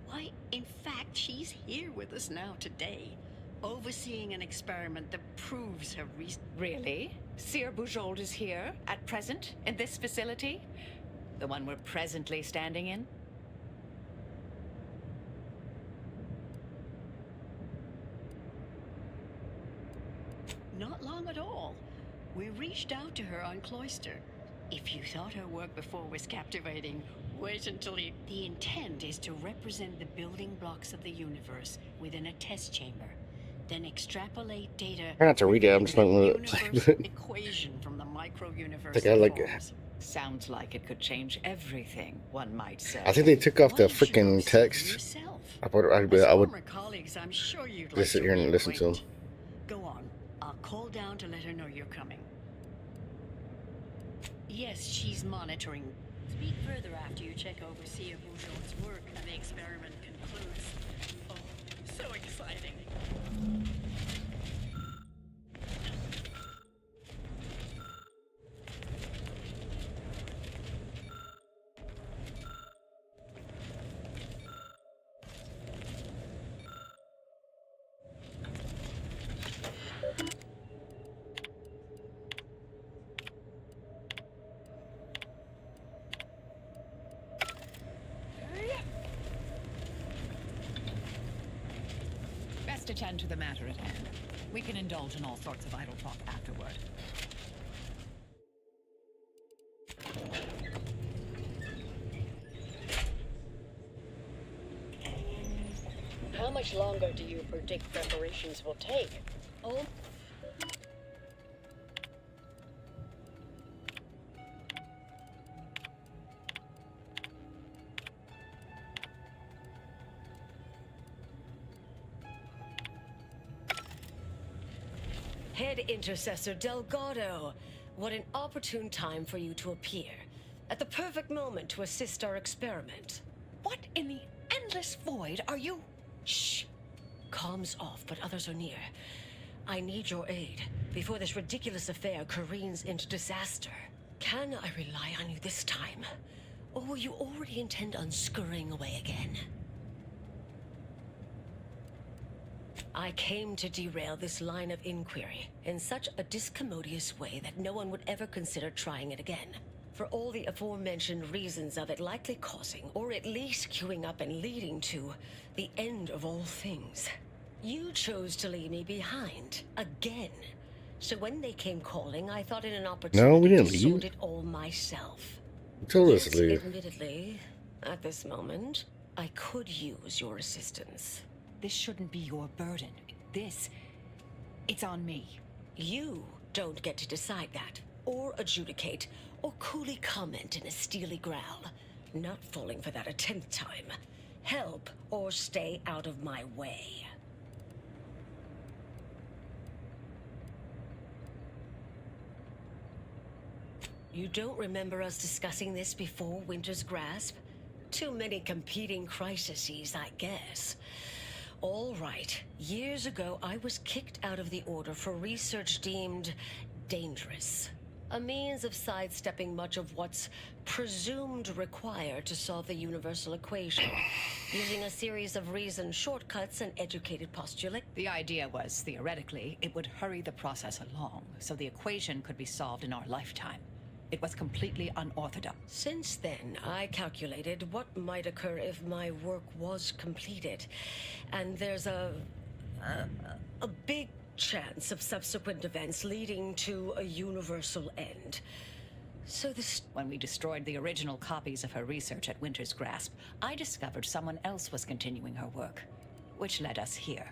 Why, in fact, she's here with us now today, overseeing an experiment that proves her research. Really? Seer Bujold is here, at present, in this facility? The one we're presently standing in? Not long at all. We reached out to her on Cloister. If you thought her work before was captivating, wait until you... The intent is to represent the building blocks of the universe within a test chamber, then extrapolate data... Try not to read it, I'm just letting it. Equation from the micro-universe. I think I like it. Sounds like it could change everything, one might say. I think they took off the freaking text. I would colleagues, I'm sure you'd just sit here and listen to them. Go on. I'll call down to let her know you're coming. Yes, she's monitoring. Speak further after you check over Seer Bujold's work and the experiment concludes. Oh, so exciting. Best attend to the matter at hand. We can indulge in all sorts of idle talk afterward. How much longer do you predict preparations will take? Oh. Head Intercessor Delgado, what an opportune time for you to appear. At the perfect moment to assist our experiment. What in the endless void are you? Shh. Comms off, but others are near. I need your aid before this ridiculous affair careens into disaster. Can I rely on you this time? Or will you already intend on scurrying away again? I came to derail this line of inquiry in such a discommodious way that no one would ever consider trying it again. For all the aforementioned reasons of it likely causing, or at least queuing up and leading to, the end of all things. You chose to leave me behind, again. So when they came calling, I thought it an opportunity No, we didn't to leave. sort it all myself. You told us to Yes, leave. admittedly, at this moment, I could use your assistance. This shouldn't be your burden. It's on me. You don't get to decide that, or adjudicate, or coolly comment in a steely growl. Not falling for that a 10th time. Help, or stay out of my way. You don't remember us discussing this before Winter's Grasp? Too many competing crises, I guess. All right. Years ago, I was kicked out of the Order for research deemed dangerous. A means of sidestepping much of what's presumed required to solve the universal equation, using a series of reasoned shortcuts and educated postulate. The idea was, theoretically, it would hurry the process along, so the equation could be solved in our lifetime. It was completely unorthodox. Since then, I calculated what might occur if my work was completed. And there's a big chance of subsequent events leading to a universal end. So this... When we destroyed the original copies of her research at Winter's Grasp, I discovered someone else was continuing her work, which led us here.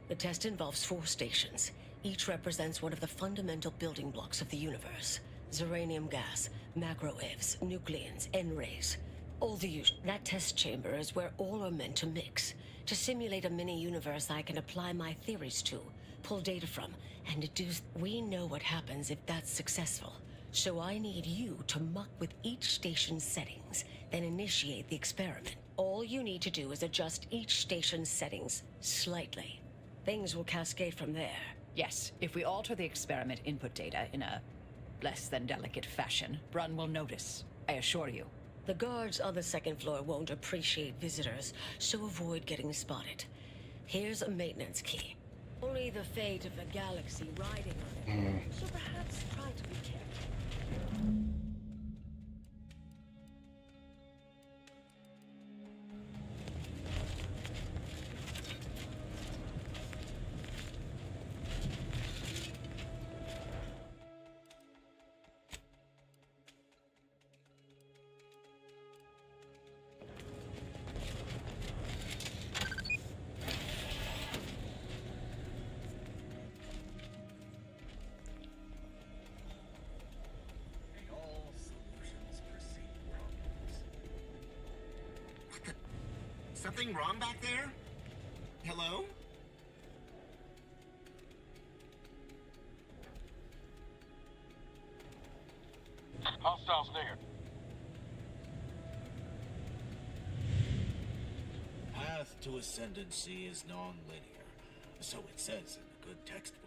The test involves 4 stations. Each represents one of the fundamental building blocks of the universe. Zeranium gas, macro-evs, nucleons, N-rays. All the usual. That test chamber is where all are meant to mix. To simulate a mini-universe I can apply my theories to, pull data from, and deduce. We know what happens if that's successful. So I need you to muck with each station's settings, then initiate the experiment. All you need to do is adjust each station's settings slightly. Things will cascade from there. Yes, if we alter the experiment input data in a less than delicate fashion, Brunn will notice. I assure you. The guards on the second floor won't appreciate visitors, so avoid getting spotted. Here's a maintenance key. Only the fate of the galaxy riding on it, so perhaps try to be careful. Something wrong back there? Hello? Hostiles near. Path to ascendancy is non-linear, so it says in a good textbook.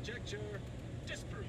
Conjecture disproved.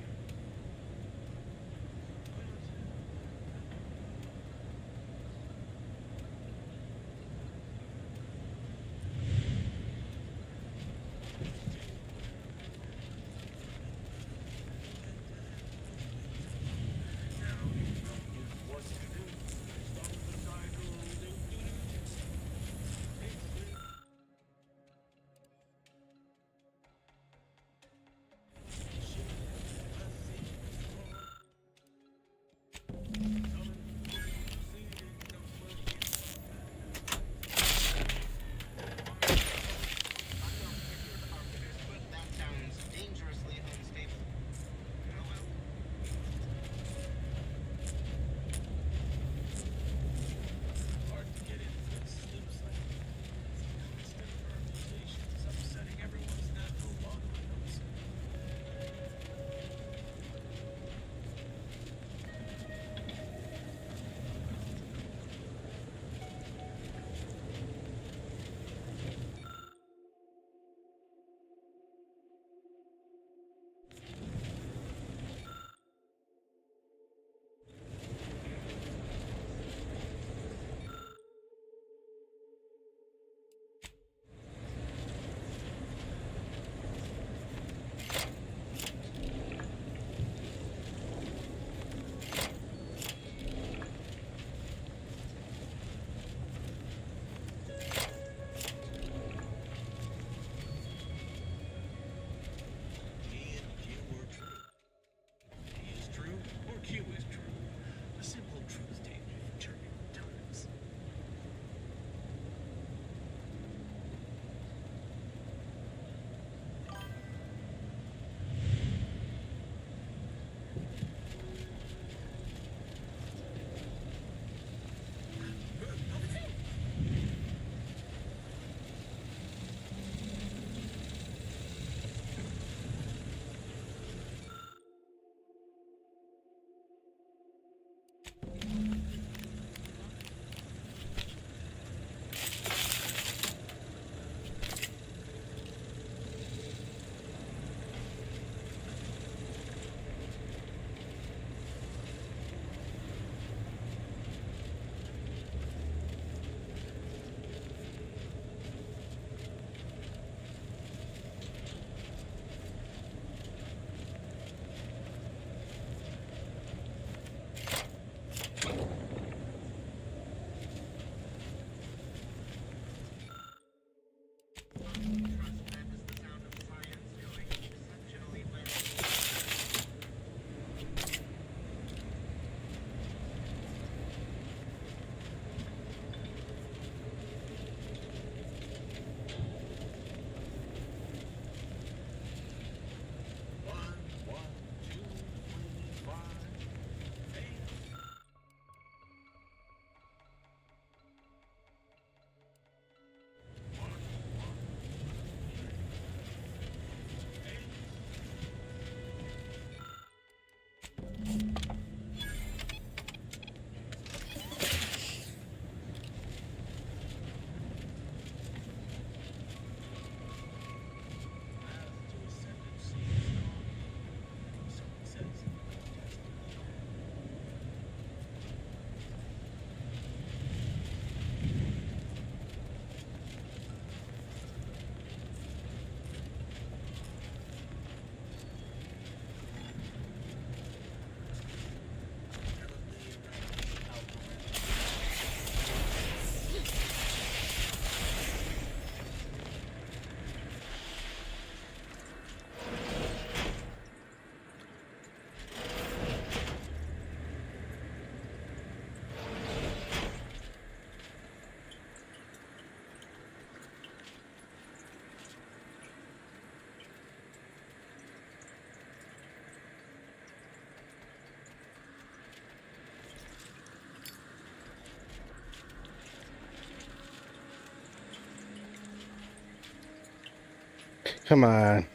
Come on.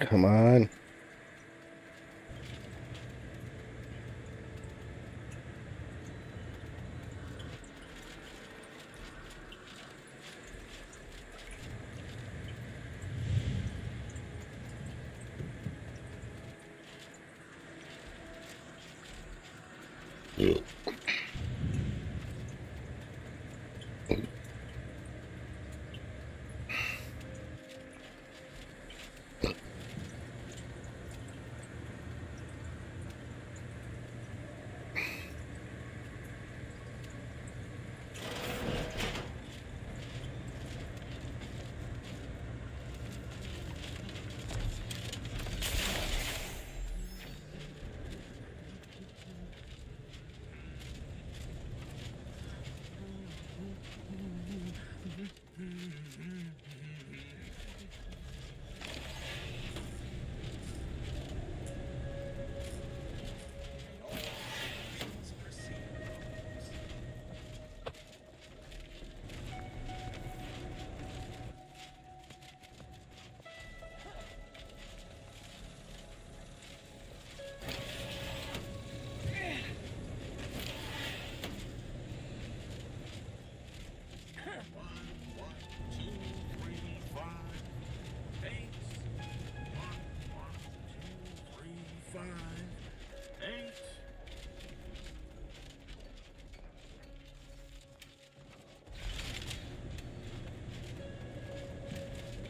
Come on.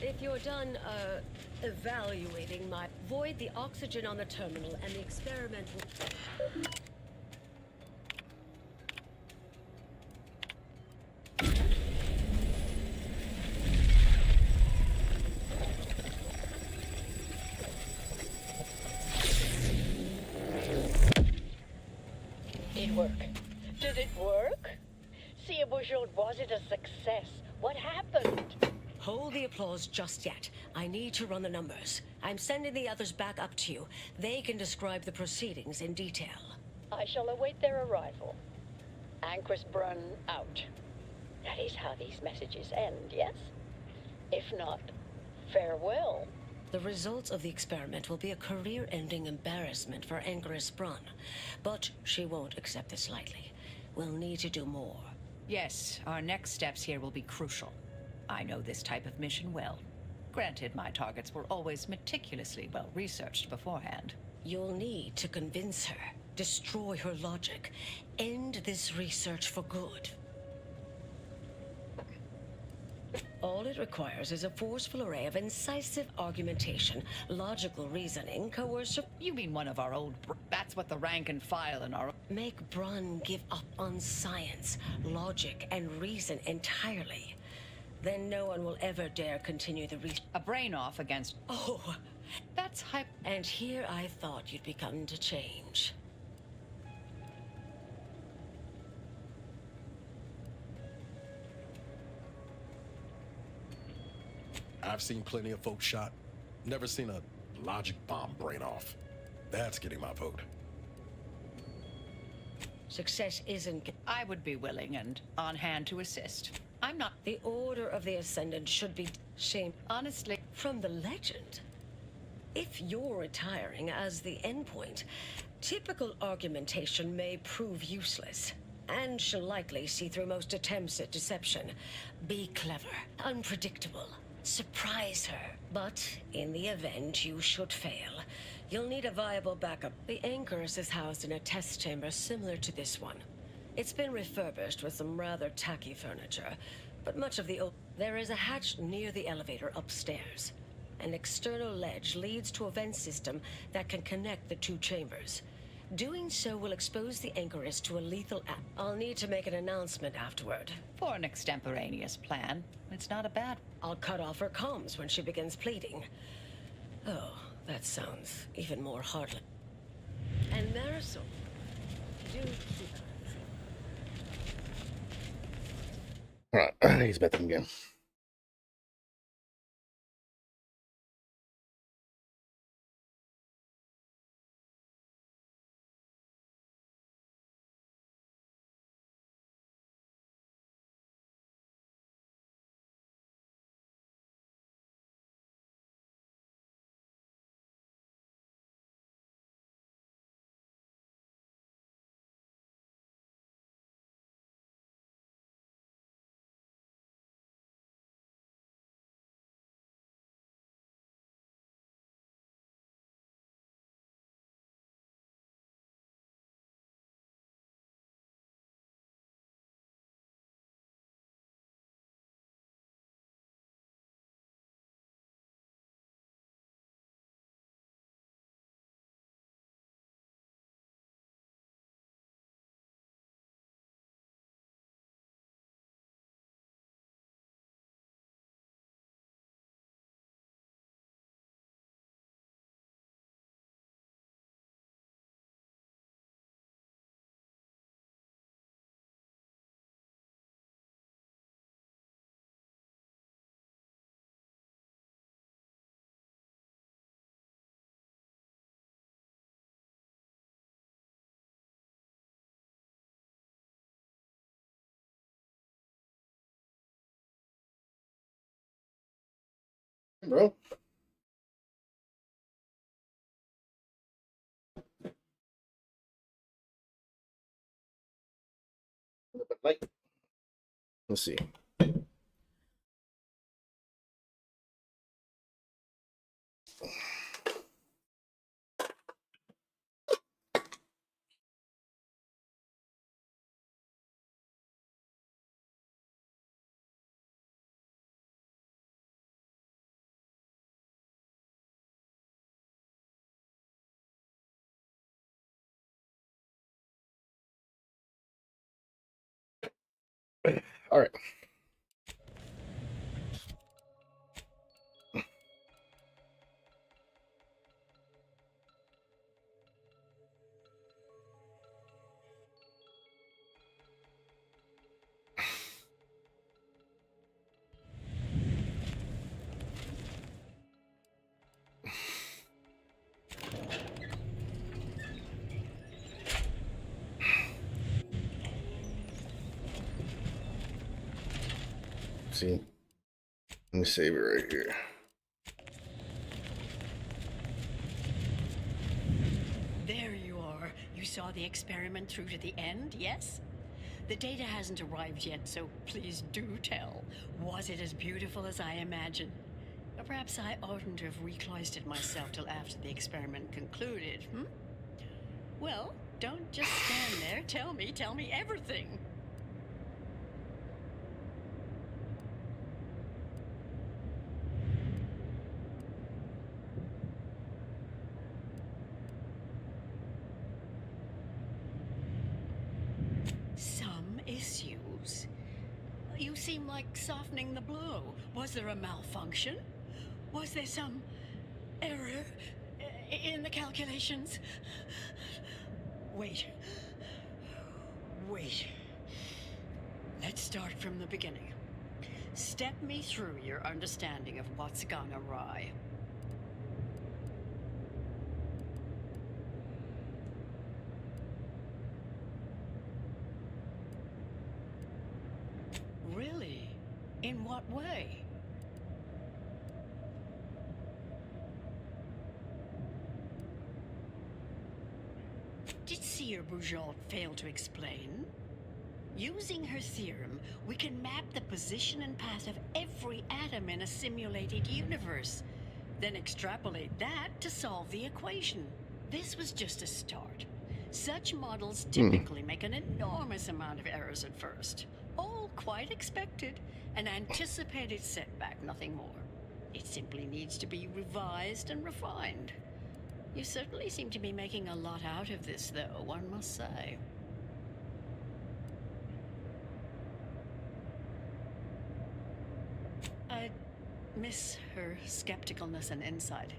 If you're done, evaluating my... Void the oxygen on the terminal and the experiment will... It worked. Did it work? See, was it a success? What happened? Hold the applause just yet. I need to run the numbers. I'm sending the others back up to you. They can describe the proceedings in detail. I shall await their arrival. Anchor's Brunn out. That is how these messages end, yes? If not, farewell. The results of the experiment will be a career-ending embarrassment for Anchoress Brunn. But she won't accept this lightly. We'll need to do more. Yes, our next steps here will be crucial. I know this type of mission well. Granted, my targets were always meticulously well researched beforehand. You'll need to convince her, destroy her logic, end this research for good. All it requires is a forceful array of incisive argumentation, logical reasoning, coercive... You mean one of our old... That's what the rank and file in our... Make Brunn give up on science, logic, and reason entirely. Then no one will ever dare continue the research. A brain off against... Oh, that's hype... And here I thought you'd begun to change. I've seen plenty of folks shot. Never seen a logic bomb brain off. That's getting my vote. Success isn't... I would be willing and on hand to assist. I'm not... The Order of the Ascendant should be... Shame. Honestly... From the legend. If you're retiring as the endpoint, typical argumentation may prove useless. And she'll likely see through most attempts at deception. Be clever, unpredictable. Surprise her. But in the event you should fail, you'll need a viable backup. The Anchoress is housed in a test chamber similar to this one. It's been refurbished with some rather tacky furniture, but much of the... There is a hatch near the elevator upstairs. An external ledge leads to a vent system that can connect the two chambers. Doing so will expose the Anchoress to a lethal act. I'll need to make an announcement afterward. For an extemporaneous plan, it's not a bad... I'll cut off her comms when she begins pleading. Oh, that sounds even more heartless. And Marisol, do keep Alright, he's bet them again. Bro. Like, let's see. All right. See, let me save it right here. There you are. You saw the experiment through to the end, yes? The data hasn't arrived yet, so please do tell. Was it as beautiful as I imagined? Or perhaps I oughtn't to have recloistered myself till after the experiment concluded, hmm? Well, don't just stand there. Tell me everything. Some issues. You seem like softening the blow. Was there a malfunction? Was there some error in the calculations? Wait. Let's start from the beginning. Step me through your understanding of what's gone awry. Really? In what way? Did Seer Bujold fail to explain? Using her theorem, we can map the position and path of every atom in a simulated universe, then extrapolate that to solve the equation. This was just a start. Such models typically make an enormous amount of errors at first. All quite expected. An anticipated setback, nothing more. It simply needs to be revised and refined. You certainly seem to be making a lot out of this, though, one must say. I miss her skepticalness and insight.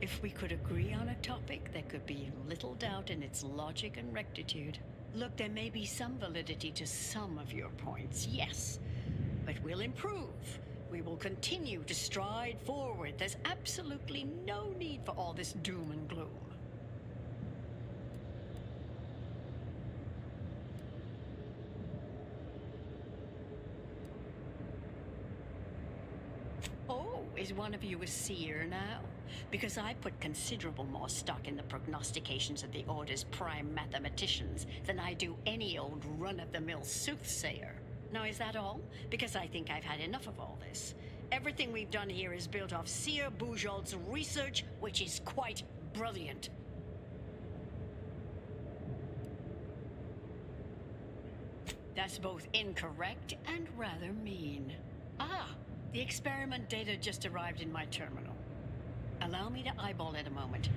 If we could agree on a topic, there could be little doubt in its logic and rectitude. Look, there may be some validity to some of your points, yes. But we'll improve. We will continue to stride forward. There's absolutely no need for all this doom and gloom. Oh, is one of you a seer now? Because I put considerable more stock in the prognostications of the Order's prime mathematicians than I do any old run-of-the-mill soothsayer. Now, is that all? Because I think I've had enough of all this. Everything we've done here is built off Seer Bujold's research, which is quite brilliant. That's both incorrect and rather mean. Ah, the experiment data just arrived in my terminal. Allow me to eyeball it a moment.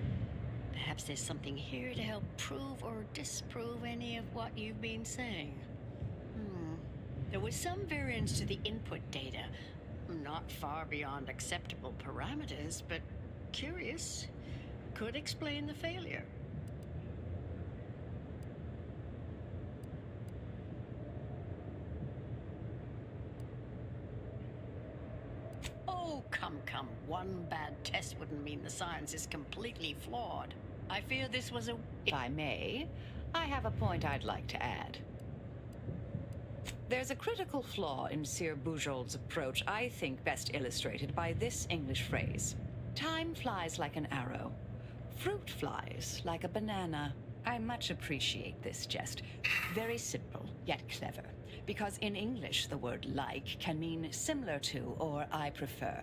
Perhaps there's something here to help prove or disprove any of what you've been saying. There was some variance to the input data. Not far beyond acceptable parameters, but curious. Could explain the failure. Oh, come. One bad test wouldn't mean the science is completely flawed. I fear this was a... If I may, I have a point I'd like to add. There's a critical flaw in Seer Bujold's approach I think best illustrated by this English phrase. Time flies like an arrow. Fruit flies like a banana. I much appreciate this jest. Very simple, yet clever. Because in English, the word like can mean similar to or I prefer.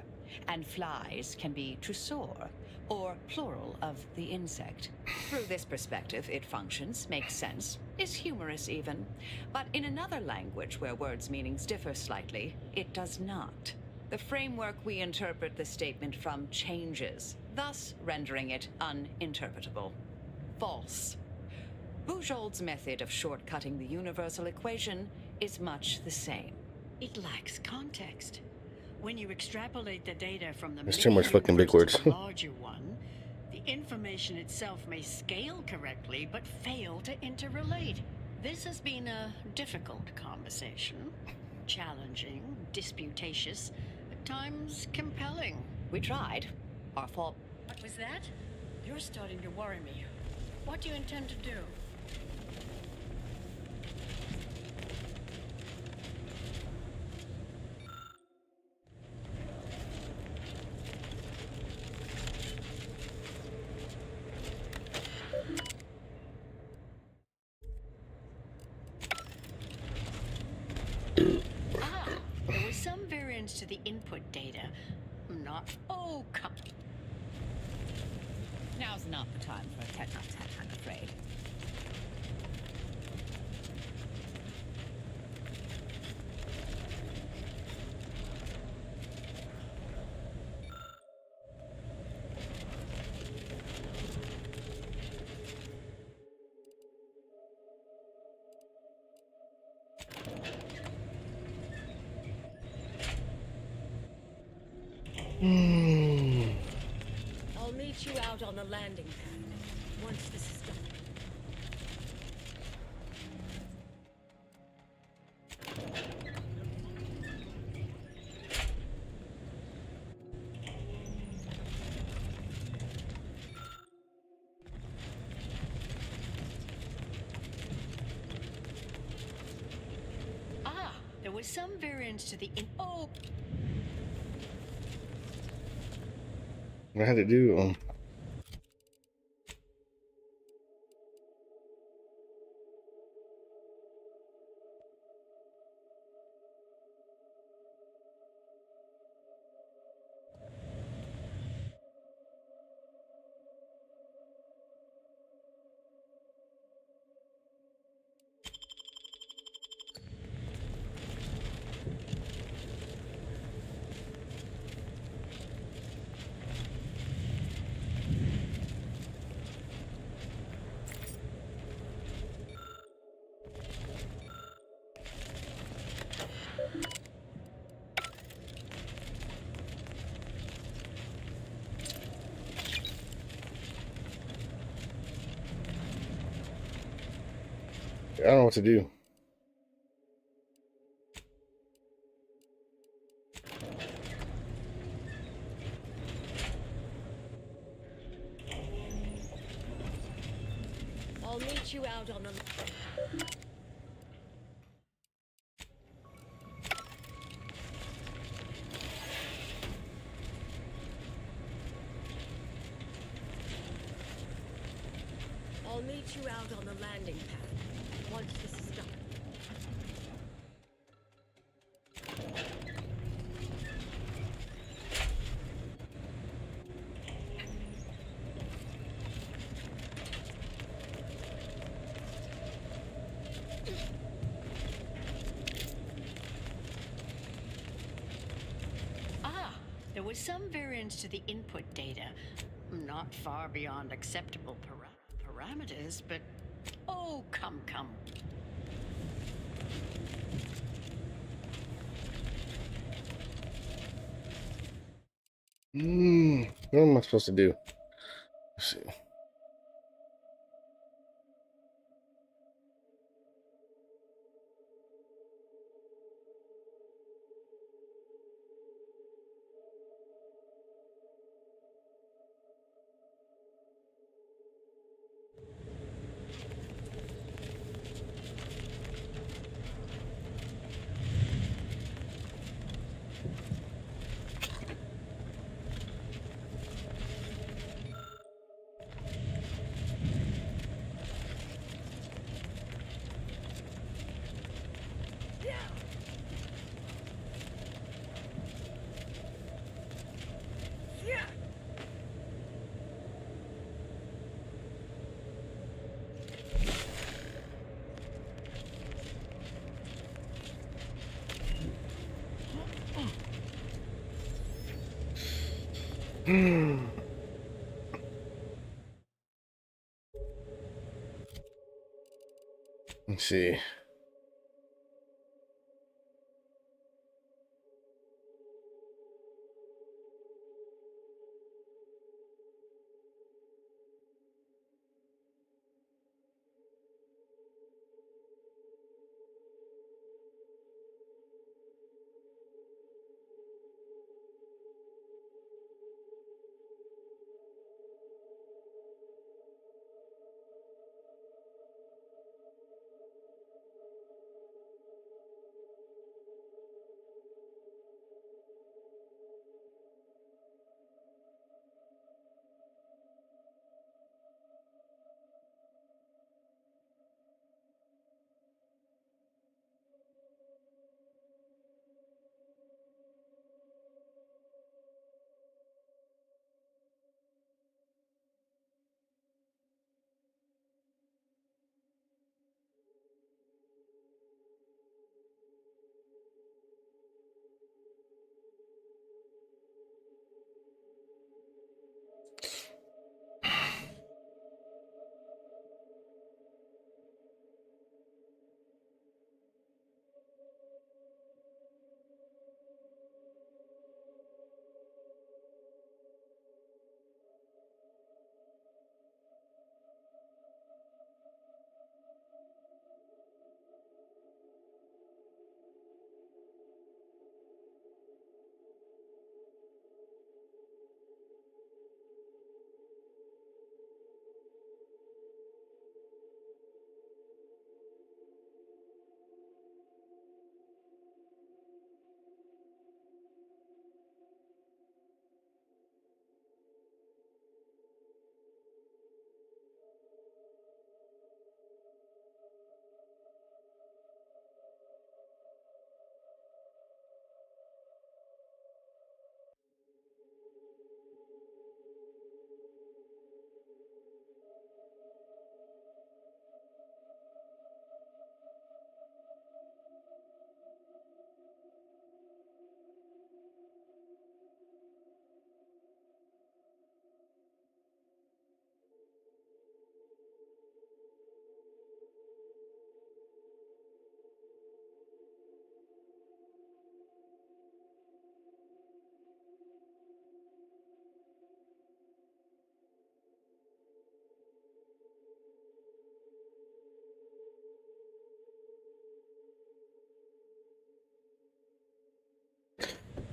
And flies can be to soar, or plural of the insect. Through this perspective, it functions, makes sense, is humorous even. But in another language where words' meanings differ slightly, it does not. The framework we interpret the statement from changes, thus rendering it uninterpretable. False. Bujold's method of shortcutting the universal equation is much the same. It lacks context. When you extrapolate the data from the There's too much fucking big words. to the larger one, the information itself may scale correctly, but fail to interrelate. This has been a difficult conversation. Challenging, disputatious, at times compelling. We tried. Our fault. What was that? You're starting to worry me. What do you intend to do? There was some variance to the input data. Not... Oh, come... Now's not the time for a tete-a-tete, I'm afraid. I'll meet you out on the landing pad once this is done. There was some variance to the Oh! I had to do don't know what to do. I'll meet you out on the... I'll meet you out on the landing pad once this is done. There was some variance to the input data. Not far beyond acceptable parameters, but... Oh, come. What am I supposed to do? Let's see. Let's see.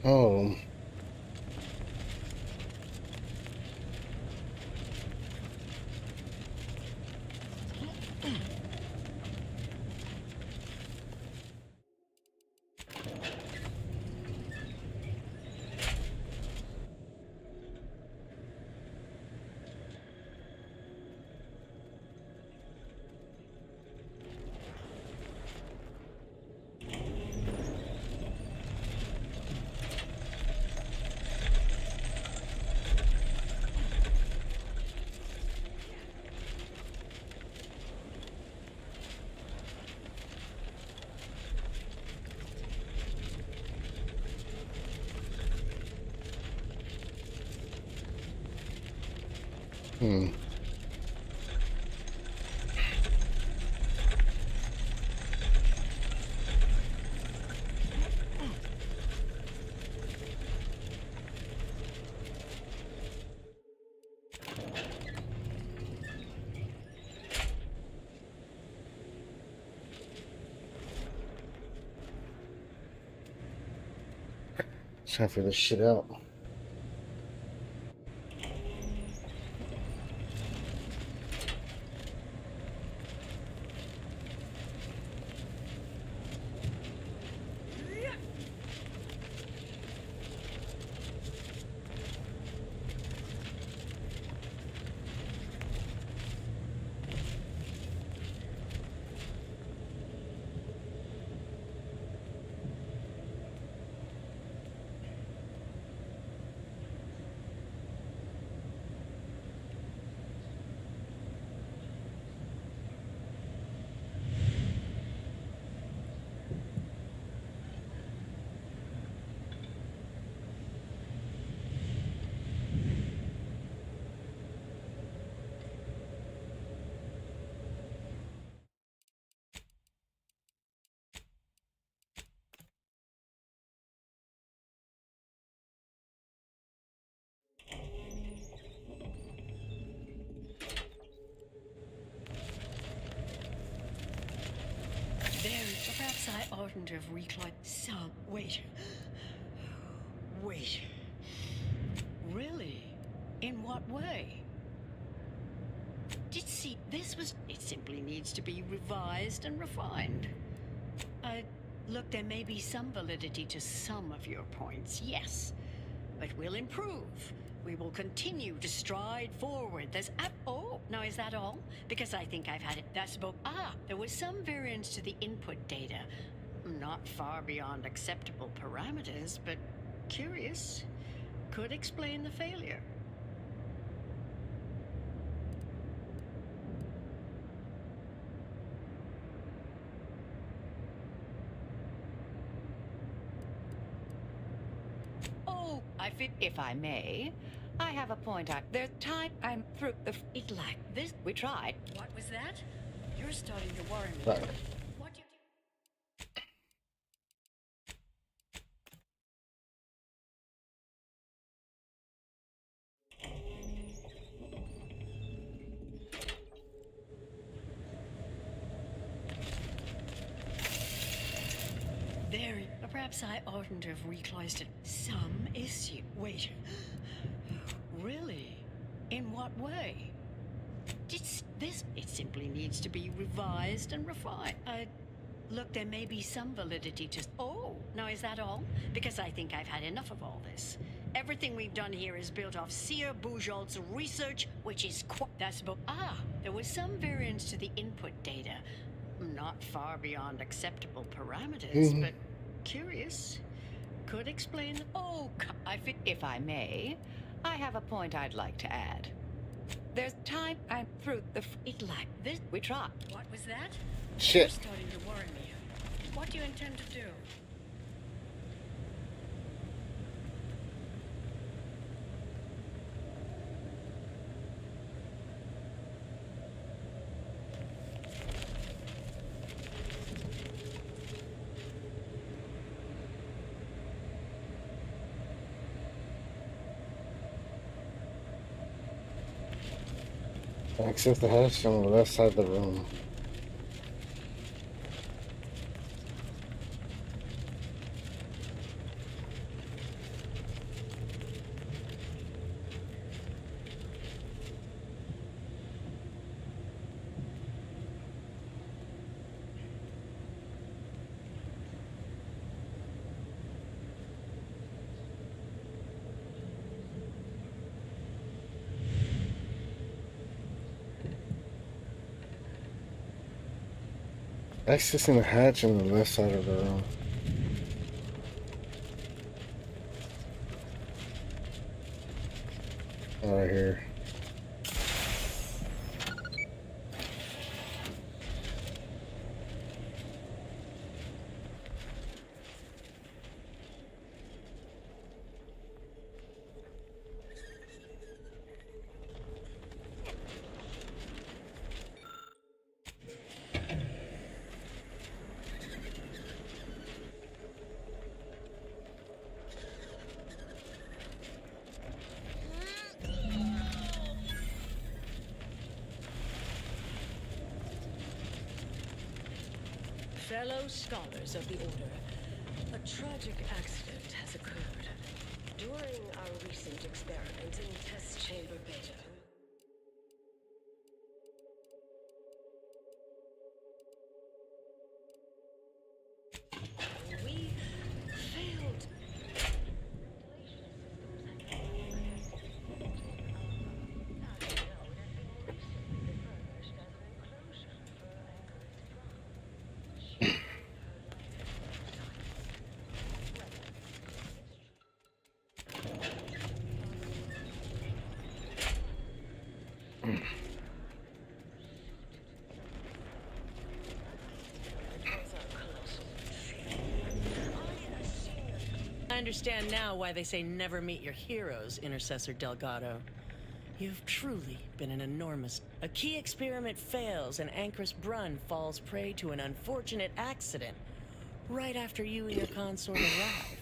Oh. Hmm. Trying to figure this shit out. Perhaps I oughtn't have reclined. Some. Wait. Wait. Really? In what way? See, this was. It simply needs to be revised and refined. Look, there may be some validity to some of your points, yes. But we'll improve. We will continue to stride forward. Oh, now is that all? Because I think I've had it. That's about. There was some variance to the input data. Not far beyond acceptable parameters, but curious. Could explain the failure. Oh, if I may, I have a point. There's time. I'm through the. It like this. We tried. What was that? You're starting to worry me. Right. What do you? Very. Perhaps I oughtn't have reclosed it. Some issue. Wait. Really? In what way? It simply needs to be revised and refined. Look, there may be some validity to. Oh, now is that all? Because I think I've had enough of all this. Everything we've done here is built off Seer Bujold's research, which is that's about. There was some variance to the input data. Not far beyond acceptable parameters, but curious. Could explain. Oh, if I may, I have a point I'd like to add. There's time. I'm through the. It like this. We tried. What was that? Shit. You're starting to worry me. What do you intend to do? Access the hatch on the left side of the room. Accessing the hatch on the left side of the room. Right here. Fellow scholars of the Order, a tragic accident has occurred. During our recent experiment in Test Chamber Beta, we failed. I understand now why they say never meet your heroes, Intercessor Delgado. You've truly been an enormous... A key experiment fails and Anchorus Brunn falls prey to an unfortunate accident right after you and your consort arrive.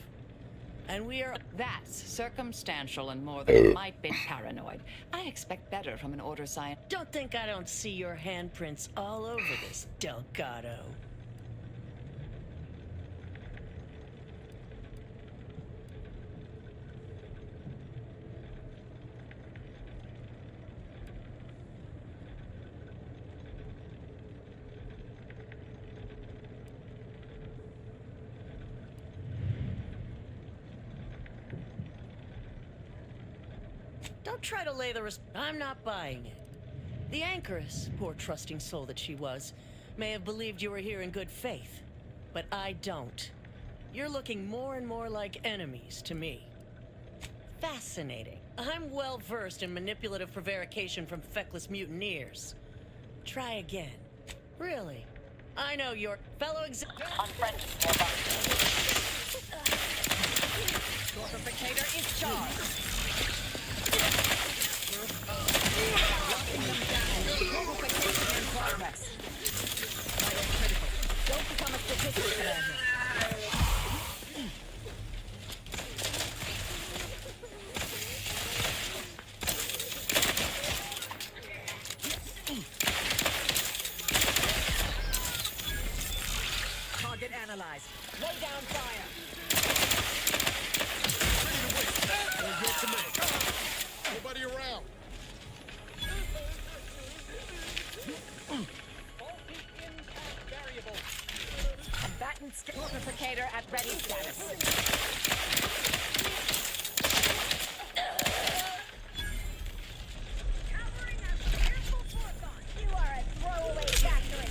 And we are... That's circumstantial and more than it might be paranoid. I expect better from an Order scientist. Don't think I don't see your handprints all over this, Delgado. Don't try to lay the I'm not buying it. The Anchoress, poor trusting soul that she was, may have believed you were here in good faith. But I don't. You're looking more and more like enemies to me. Fascinating. I'm well versed in manipulative prevarication from feckless mutineers. Try again. Really. I know your fellow Fortificator is charged. Locking them down. Fortification in progress. Vital critical. Don't become a statistic, Commander. Target analyzed. Lay down fire. Nobody around. Combatant fortificator at ready status. You are a throwaway factory.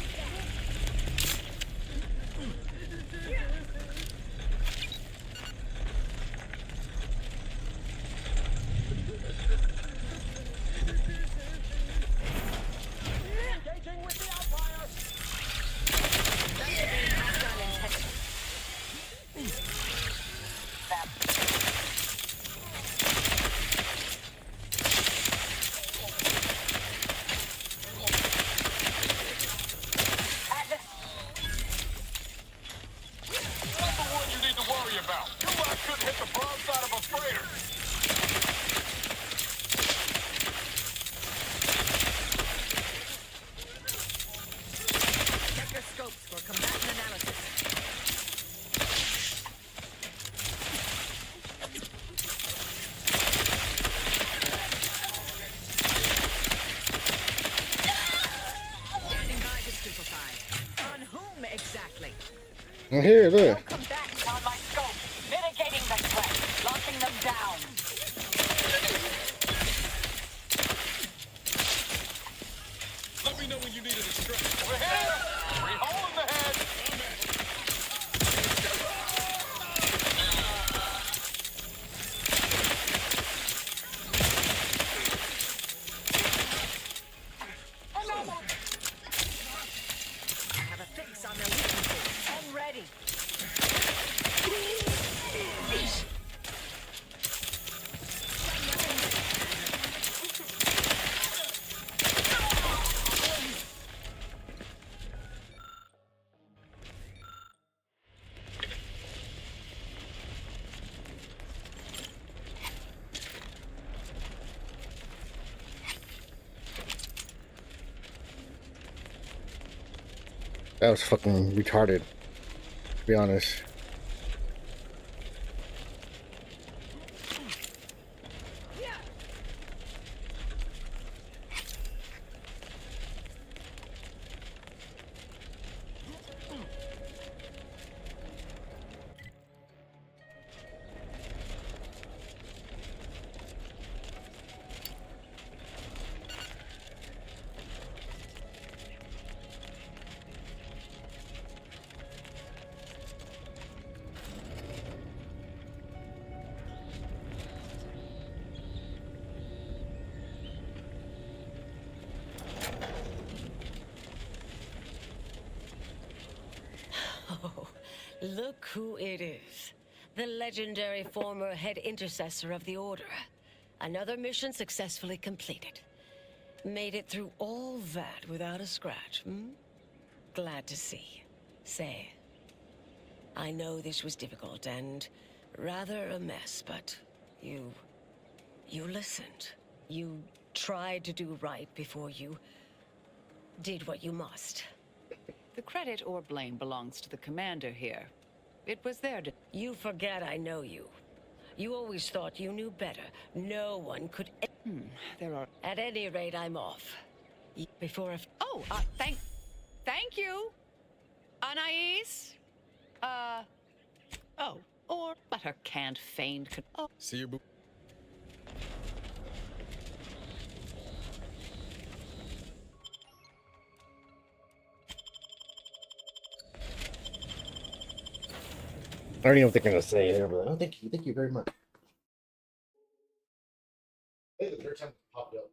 Engaging with the Outlier. Not the one you need to worry about. Your lot couldn't hit the broadside of a freighter. Check your scopes for combatant analysis. Standing by to stupefy. On whom exactly? Here, look. Combatants on my scope. Mitigating the threat. Locking them down. Let me know when you need a distraction. Over here! Free hole in the head! That was fucking retarded, to be honest. Oh, look who it is. The legendary former head intercessor of the Order. Another mission successfully completed. Made it through all that without a scratch, hmm? Glad to see. Say, I know this was difficult and rather a mess, but you listened. You tried to do right before you did what you must. The credit or blame belongs to the commander here. It was there to... You forget I know you. You always thought you knew better. No one could... there are... At any rate, I'm off. Before I... Oh, thank you, Anais. Oh, or let her canned feigned... Oh. See you, boo. I don't even know what they're gonna say there, but oh, thank you very much. Hey, the third time it popped up.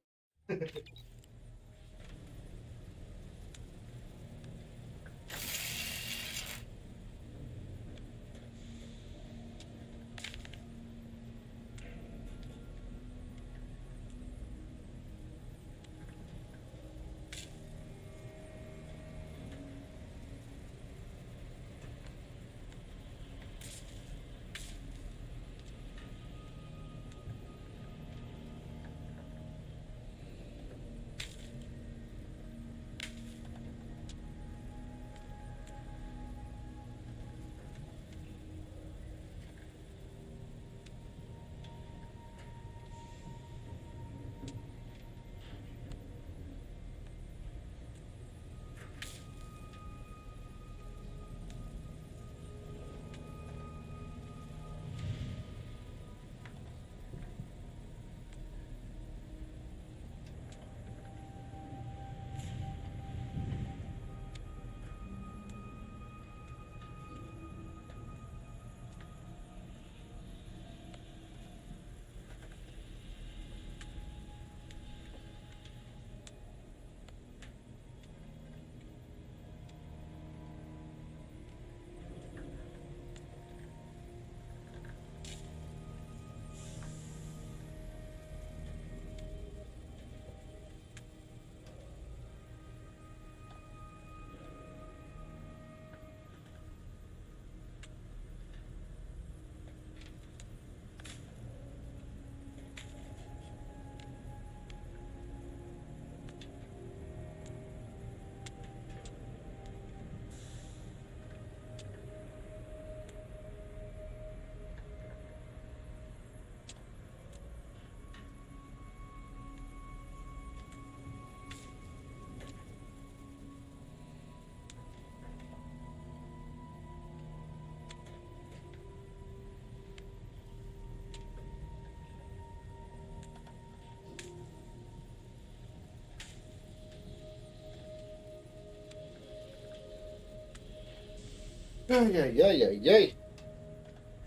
Yay.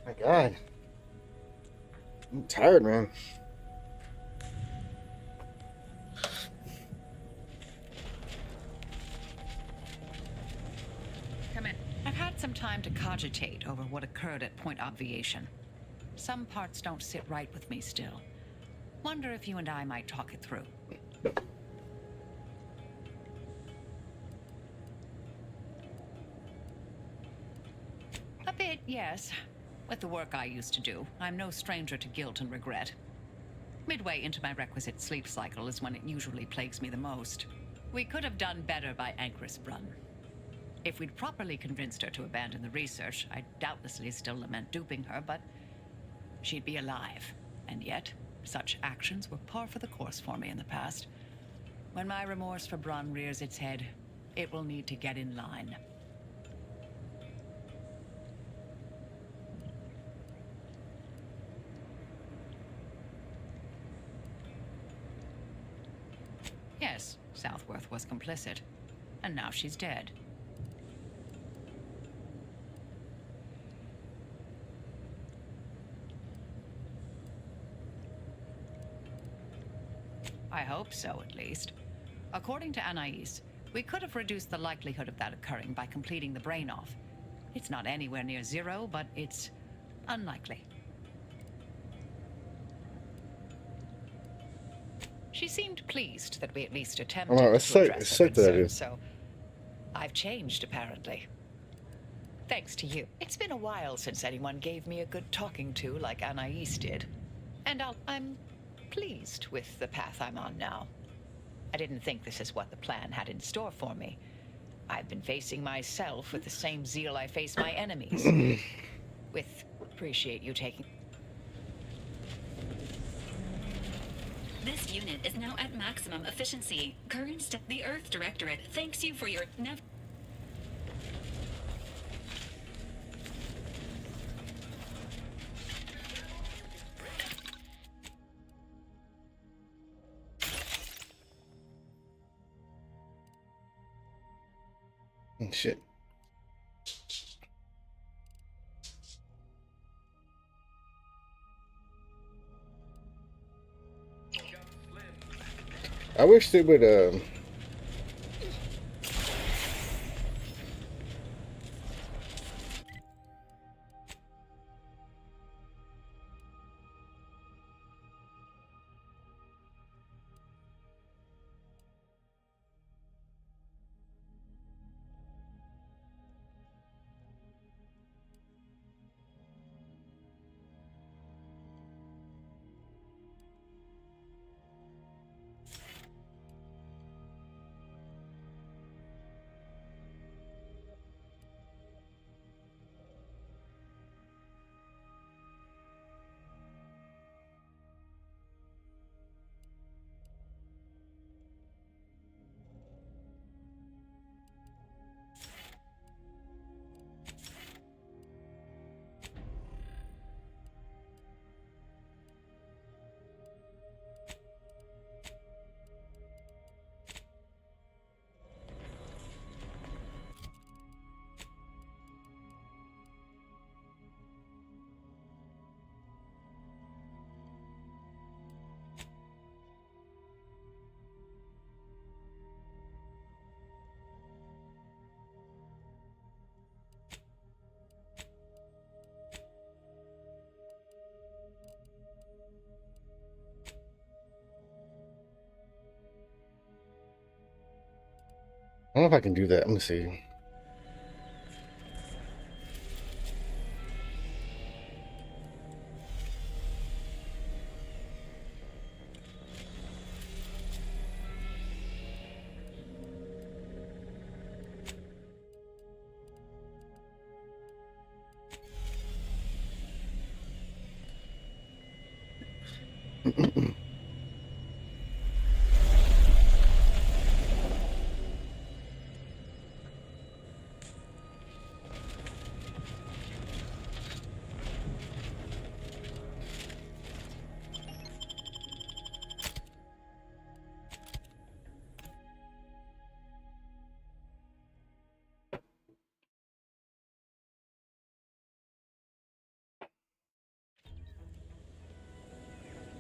My God. I'm tired, man. Come in. I've had some time to cogitate over what occurred at Point Obviation. Some parts don't sit right with me still. Wonder if you and I might talk it through. A bit, yes. With the work I used to do, I'm no stranger to guilt and regret. Midway into my requisite sleep cycle is when it usually plagues me the most. We could have done better by Anchorus Brunn. If we'd properly convinced her to abandon the research, I'd doubtlessly still lament duping her, but she'd be alive. And yet, such actions were par for the course for me in the past. When my remorse for Brun rears its head, it will need to get in line. Yes, Southworth was complicit. And now she's dead. I hope so, at least. According to Anais, we could have reduced the likelihood of that occurring by completing the brain off. It's not anywhere near zero, but it's unlikely. She seemed pleased that we at least attempted to address her concerns, so I've changed, apparently. Thanks to you. It's been a while since anyone gave me a good talking to like Anais did. And I'm pleased with the path I'm on now. I didn't think this is what the plan had in store for me. I've been facing myself with the same zeal I face my enemies. Appreciate you taking... This unit is now at maximum efficiency. The Earth Directorate thanks you for your Shit. I wish they would I don't know if I can do that. Let me see.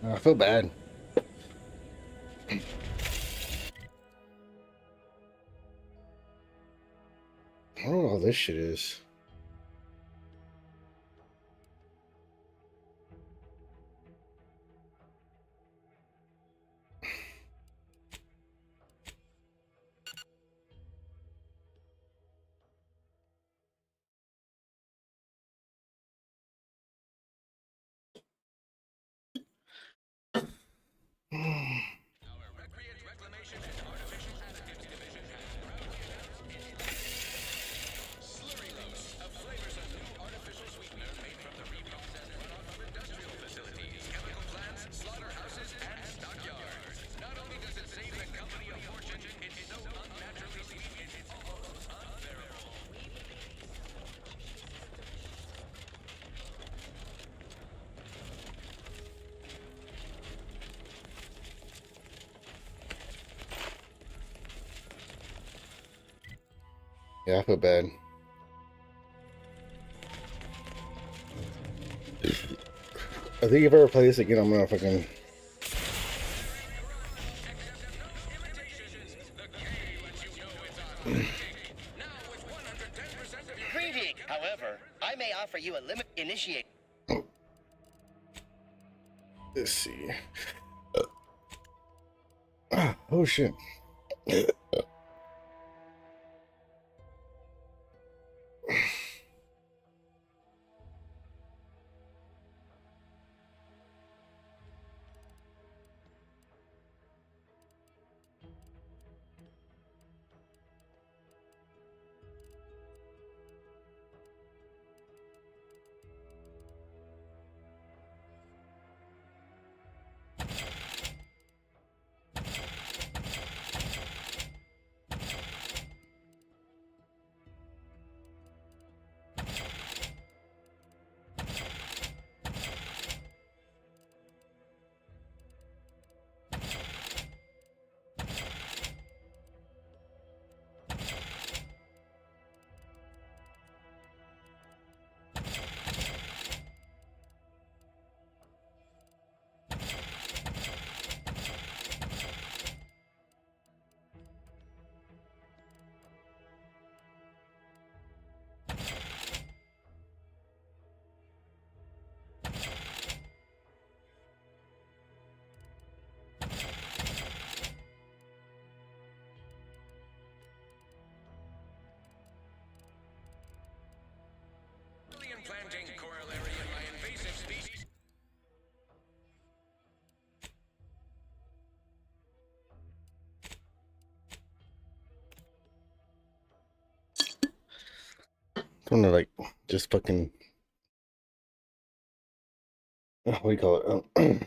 I feel bad. I don't know what all this shit is. Yeah, I feel bad. I think if I ever play this again, I'm gonna fucking. Greeting. However, I may offer you a limit initiate. Let's see. Oh shit. Implanting corollary in my invasive species. I wanna like just fucking. What do you call it?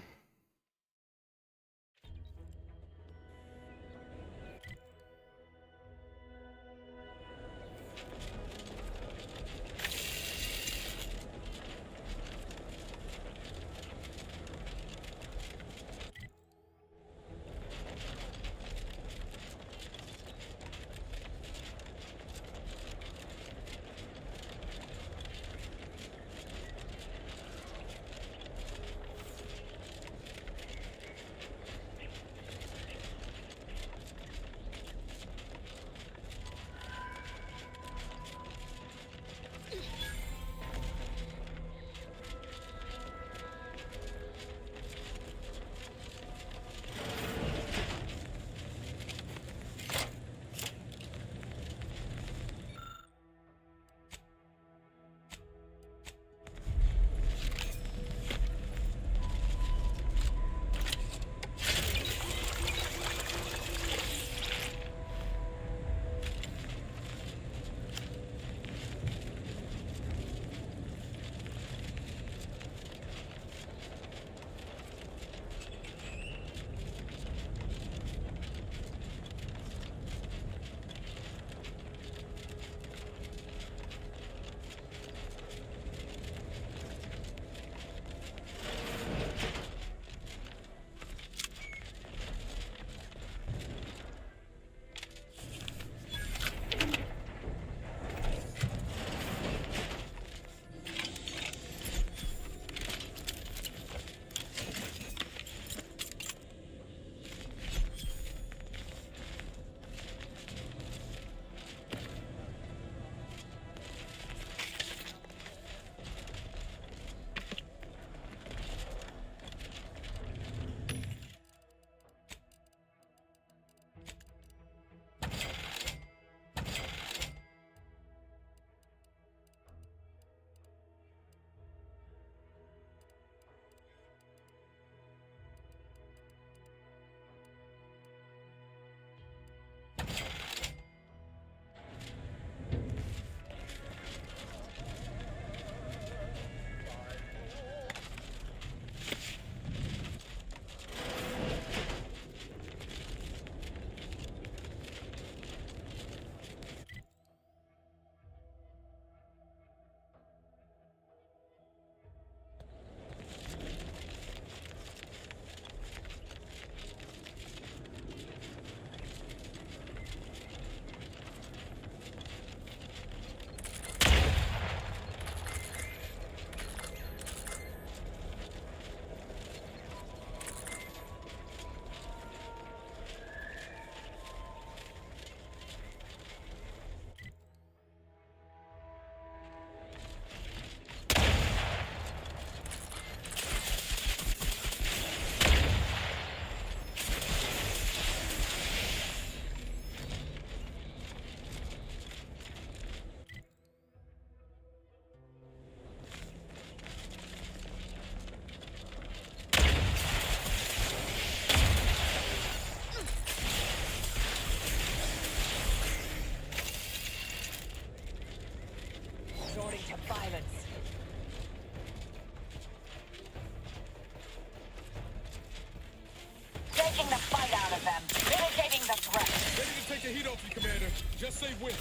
them, mitigating the threat. Ready to take the heat off you, Commander. Just say when.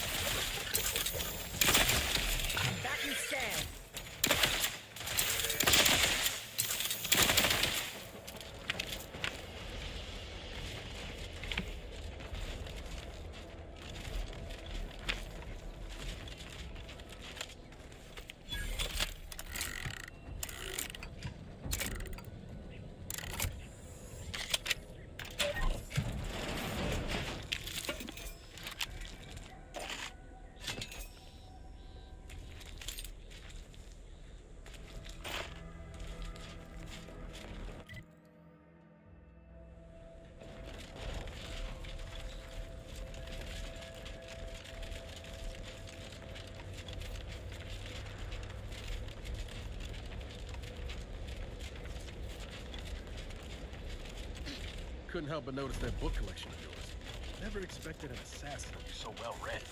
Back and stand. Couldn't help but notice that book collection of yours. Never expected an assassin to be so well read.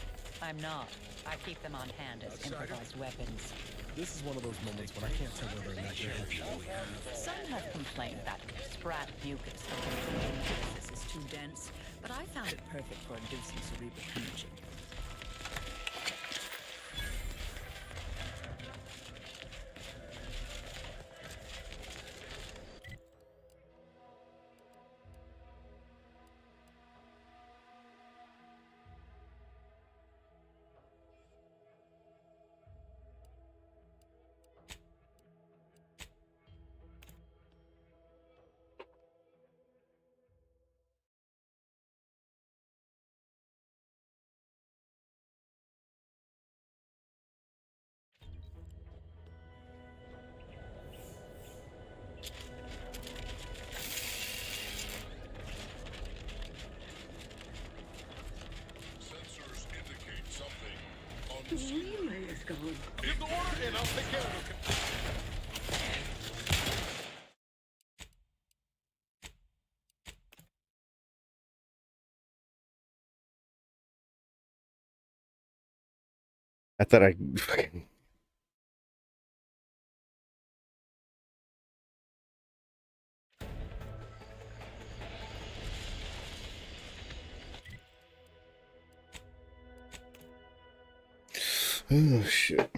I'm not. I keep them on hand as improvised weapons. This is one of those moments when I can't tell whether or not you're happy really happy. Some have complained that sprat mucus of the nemesis is too dense, but I found it perfect for inducing cerebral hemorrhaging. Sensors indicate something on the Relay is gone. Give the order and I'll take care of it. I thought I fucking. Oh shit.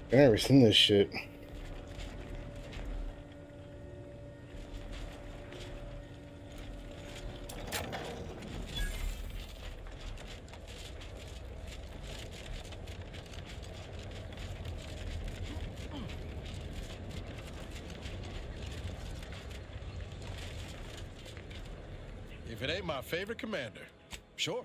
I've never seen this shit. If it ain't my favorite commander, sure.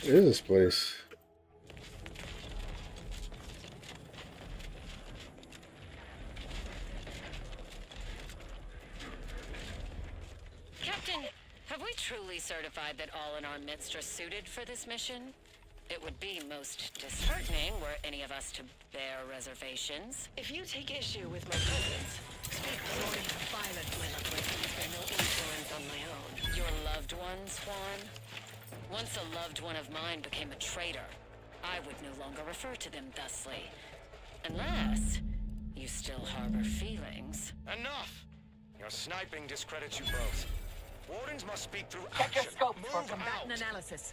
What is this place? Captain, have we truly certified that all in our midst are suited for this mission? It would be most disheartening were any of us to bear reservations. If you take issue with my presence, speak more violent, my lovely. There's no influence on my own. Your loved one, Swan? Once a loved one of mine became a traitor, I would no longer refer to them thusly. Unless you still harbor feelings. Enough! Your sniping discredits you both. Wardens must speak through Check your action. scope for Move combatant out. analysis.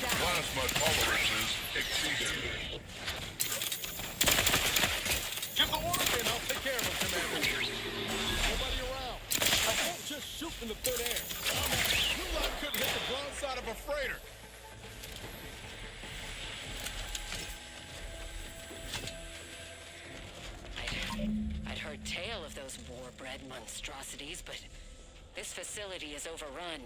Plasma tolerances exceeded. Give the order in, I'll take care of him, Commander. Nobody around. I won't just shoot in the thin air. You lot couldn't hit the broadside of a freighter. I'd heard tale of those war-bred monstrosities, but this facility is overrun.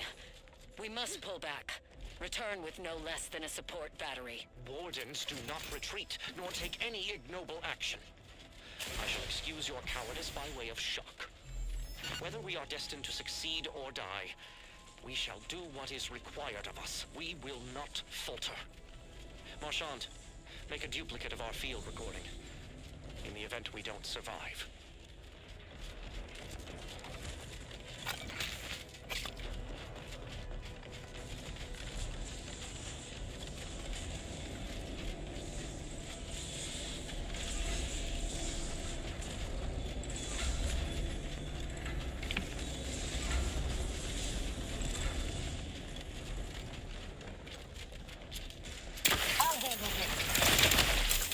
We must pull back. Return with no less than a support battery. Wardens do not retreat, nor take any ignoble action. I shall excuse your cowardice by way of shock. Whether we are destined to succeed or die, we shall do what is required of us. We will not falter. Marchand, make a duplicate of our field recording, in the event we don't survive.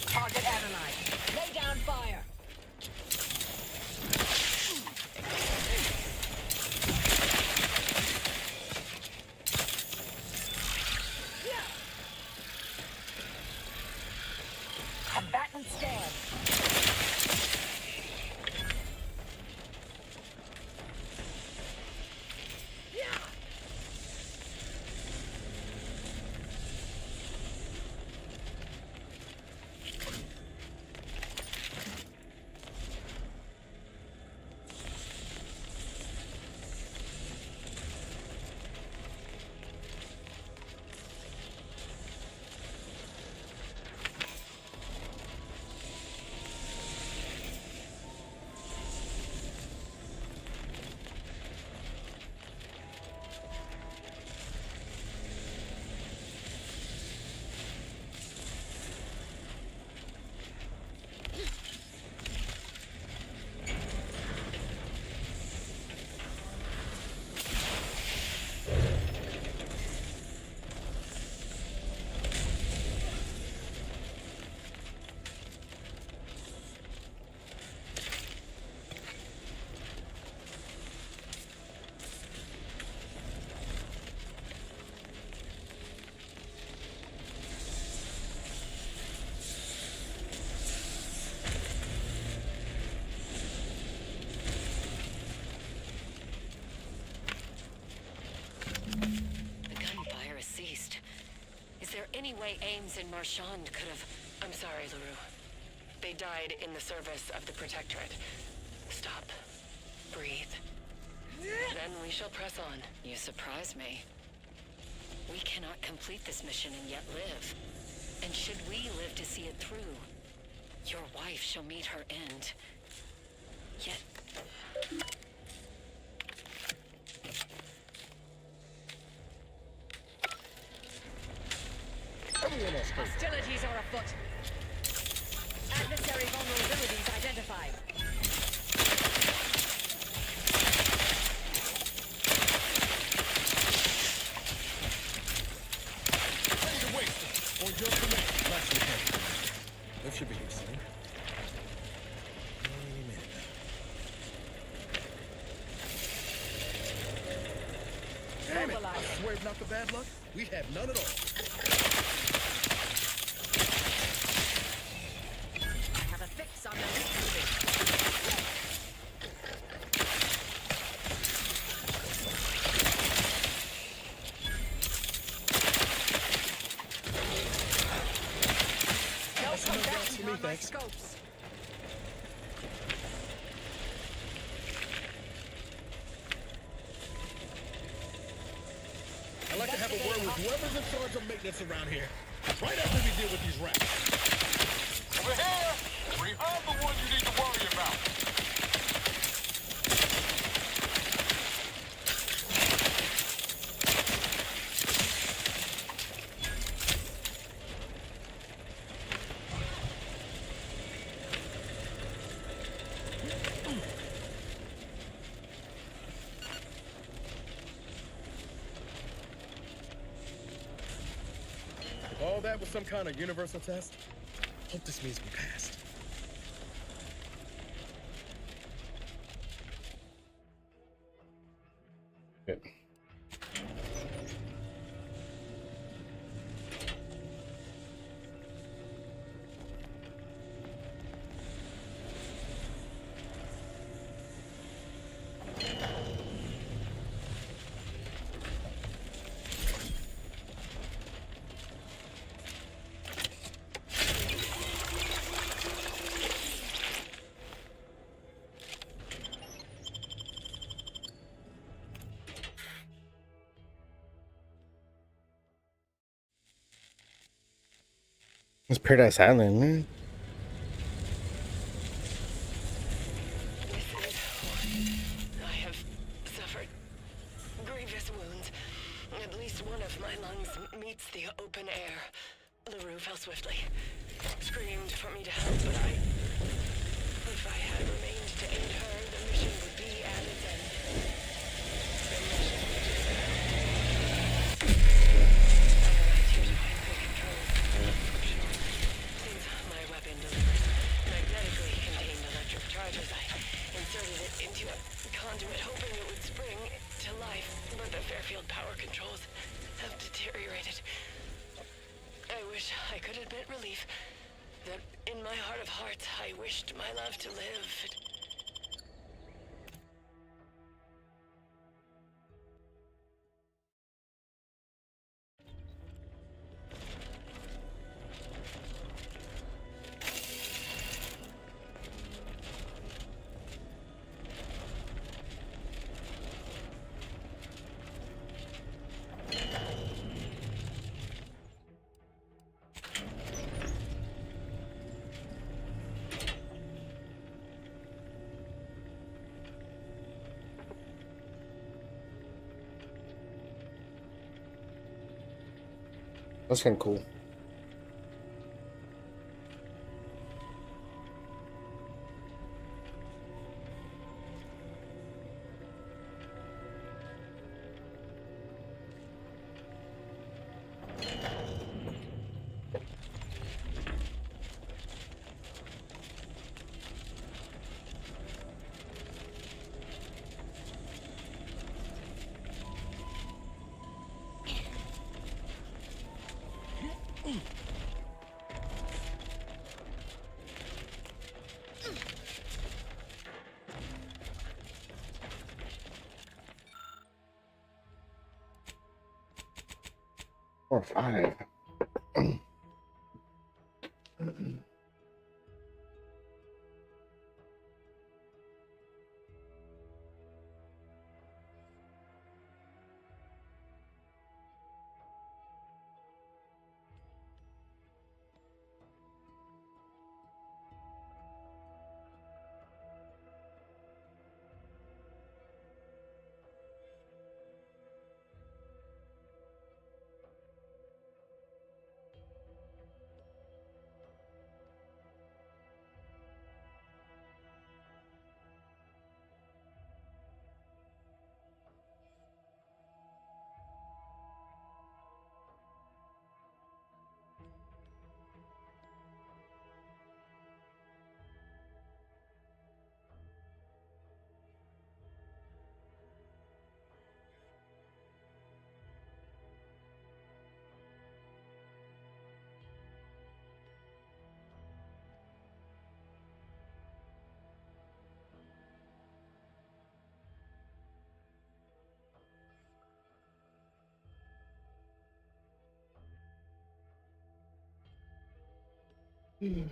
Target analyzed. Lay down fire. way Ames and Marchand could have... I'm sorry, LaRue. They died in the service of the Protectorate. Stop. Breathe. Then we shall press on. You surprise me. We cannot complete this mission and yet live. And should we live to see it through, your wife shall meet her end. Yet... Hostilities are afoot. Adversary vulnerabilities identified. On your command. That should be here soon. Any minute now. Damn it! I swear it's not the bad luck. We have none at all. I have a fix on the weaknesses. Thanks. Scopes. I'd like to have a word with whoever's in charge of maintenance around here. Right after we deal with these rats. Over here! We are the ones you need to worry about. If all that was some kind of universal test, hope this means we passed. Good. It's Paradise Island, man. I have suffered grievous wounds. At least one of my lungs meets the open air. LaRue fell swiftly. Screamed for me to help, but if I had remained to aid her, the mission would be at its end. The mission which is now. Since my weapon delivers magnetically contained electric charges, I inserted it into a conduit, hoping it would spring to life, but the Fairfield power controls have deteriorated. I wish I could admit relief that in my heart of hearts I wished my love to live. That's kind of cool. Or 5. Ooh.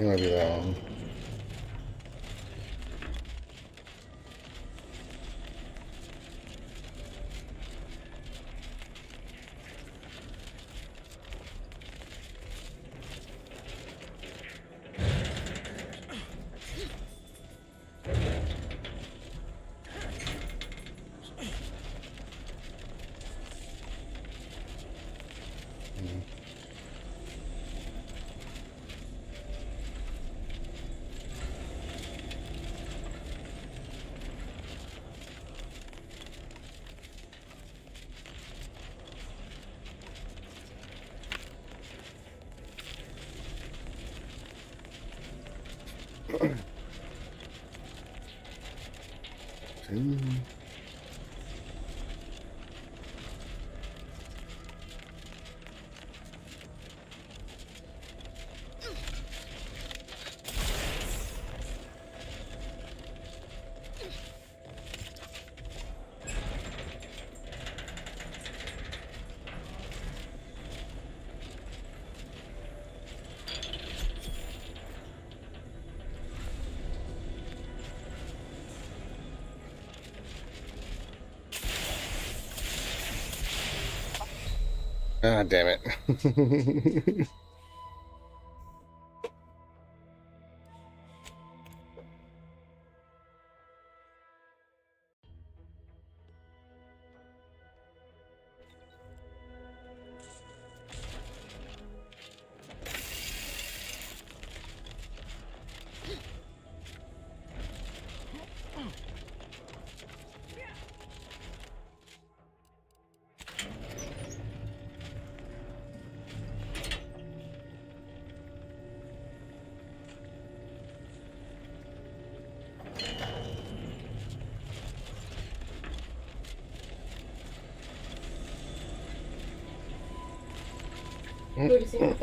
It might be that one. Ah, damn it. What do you think?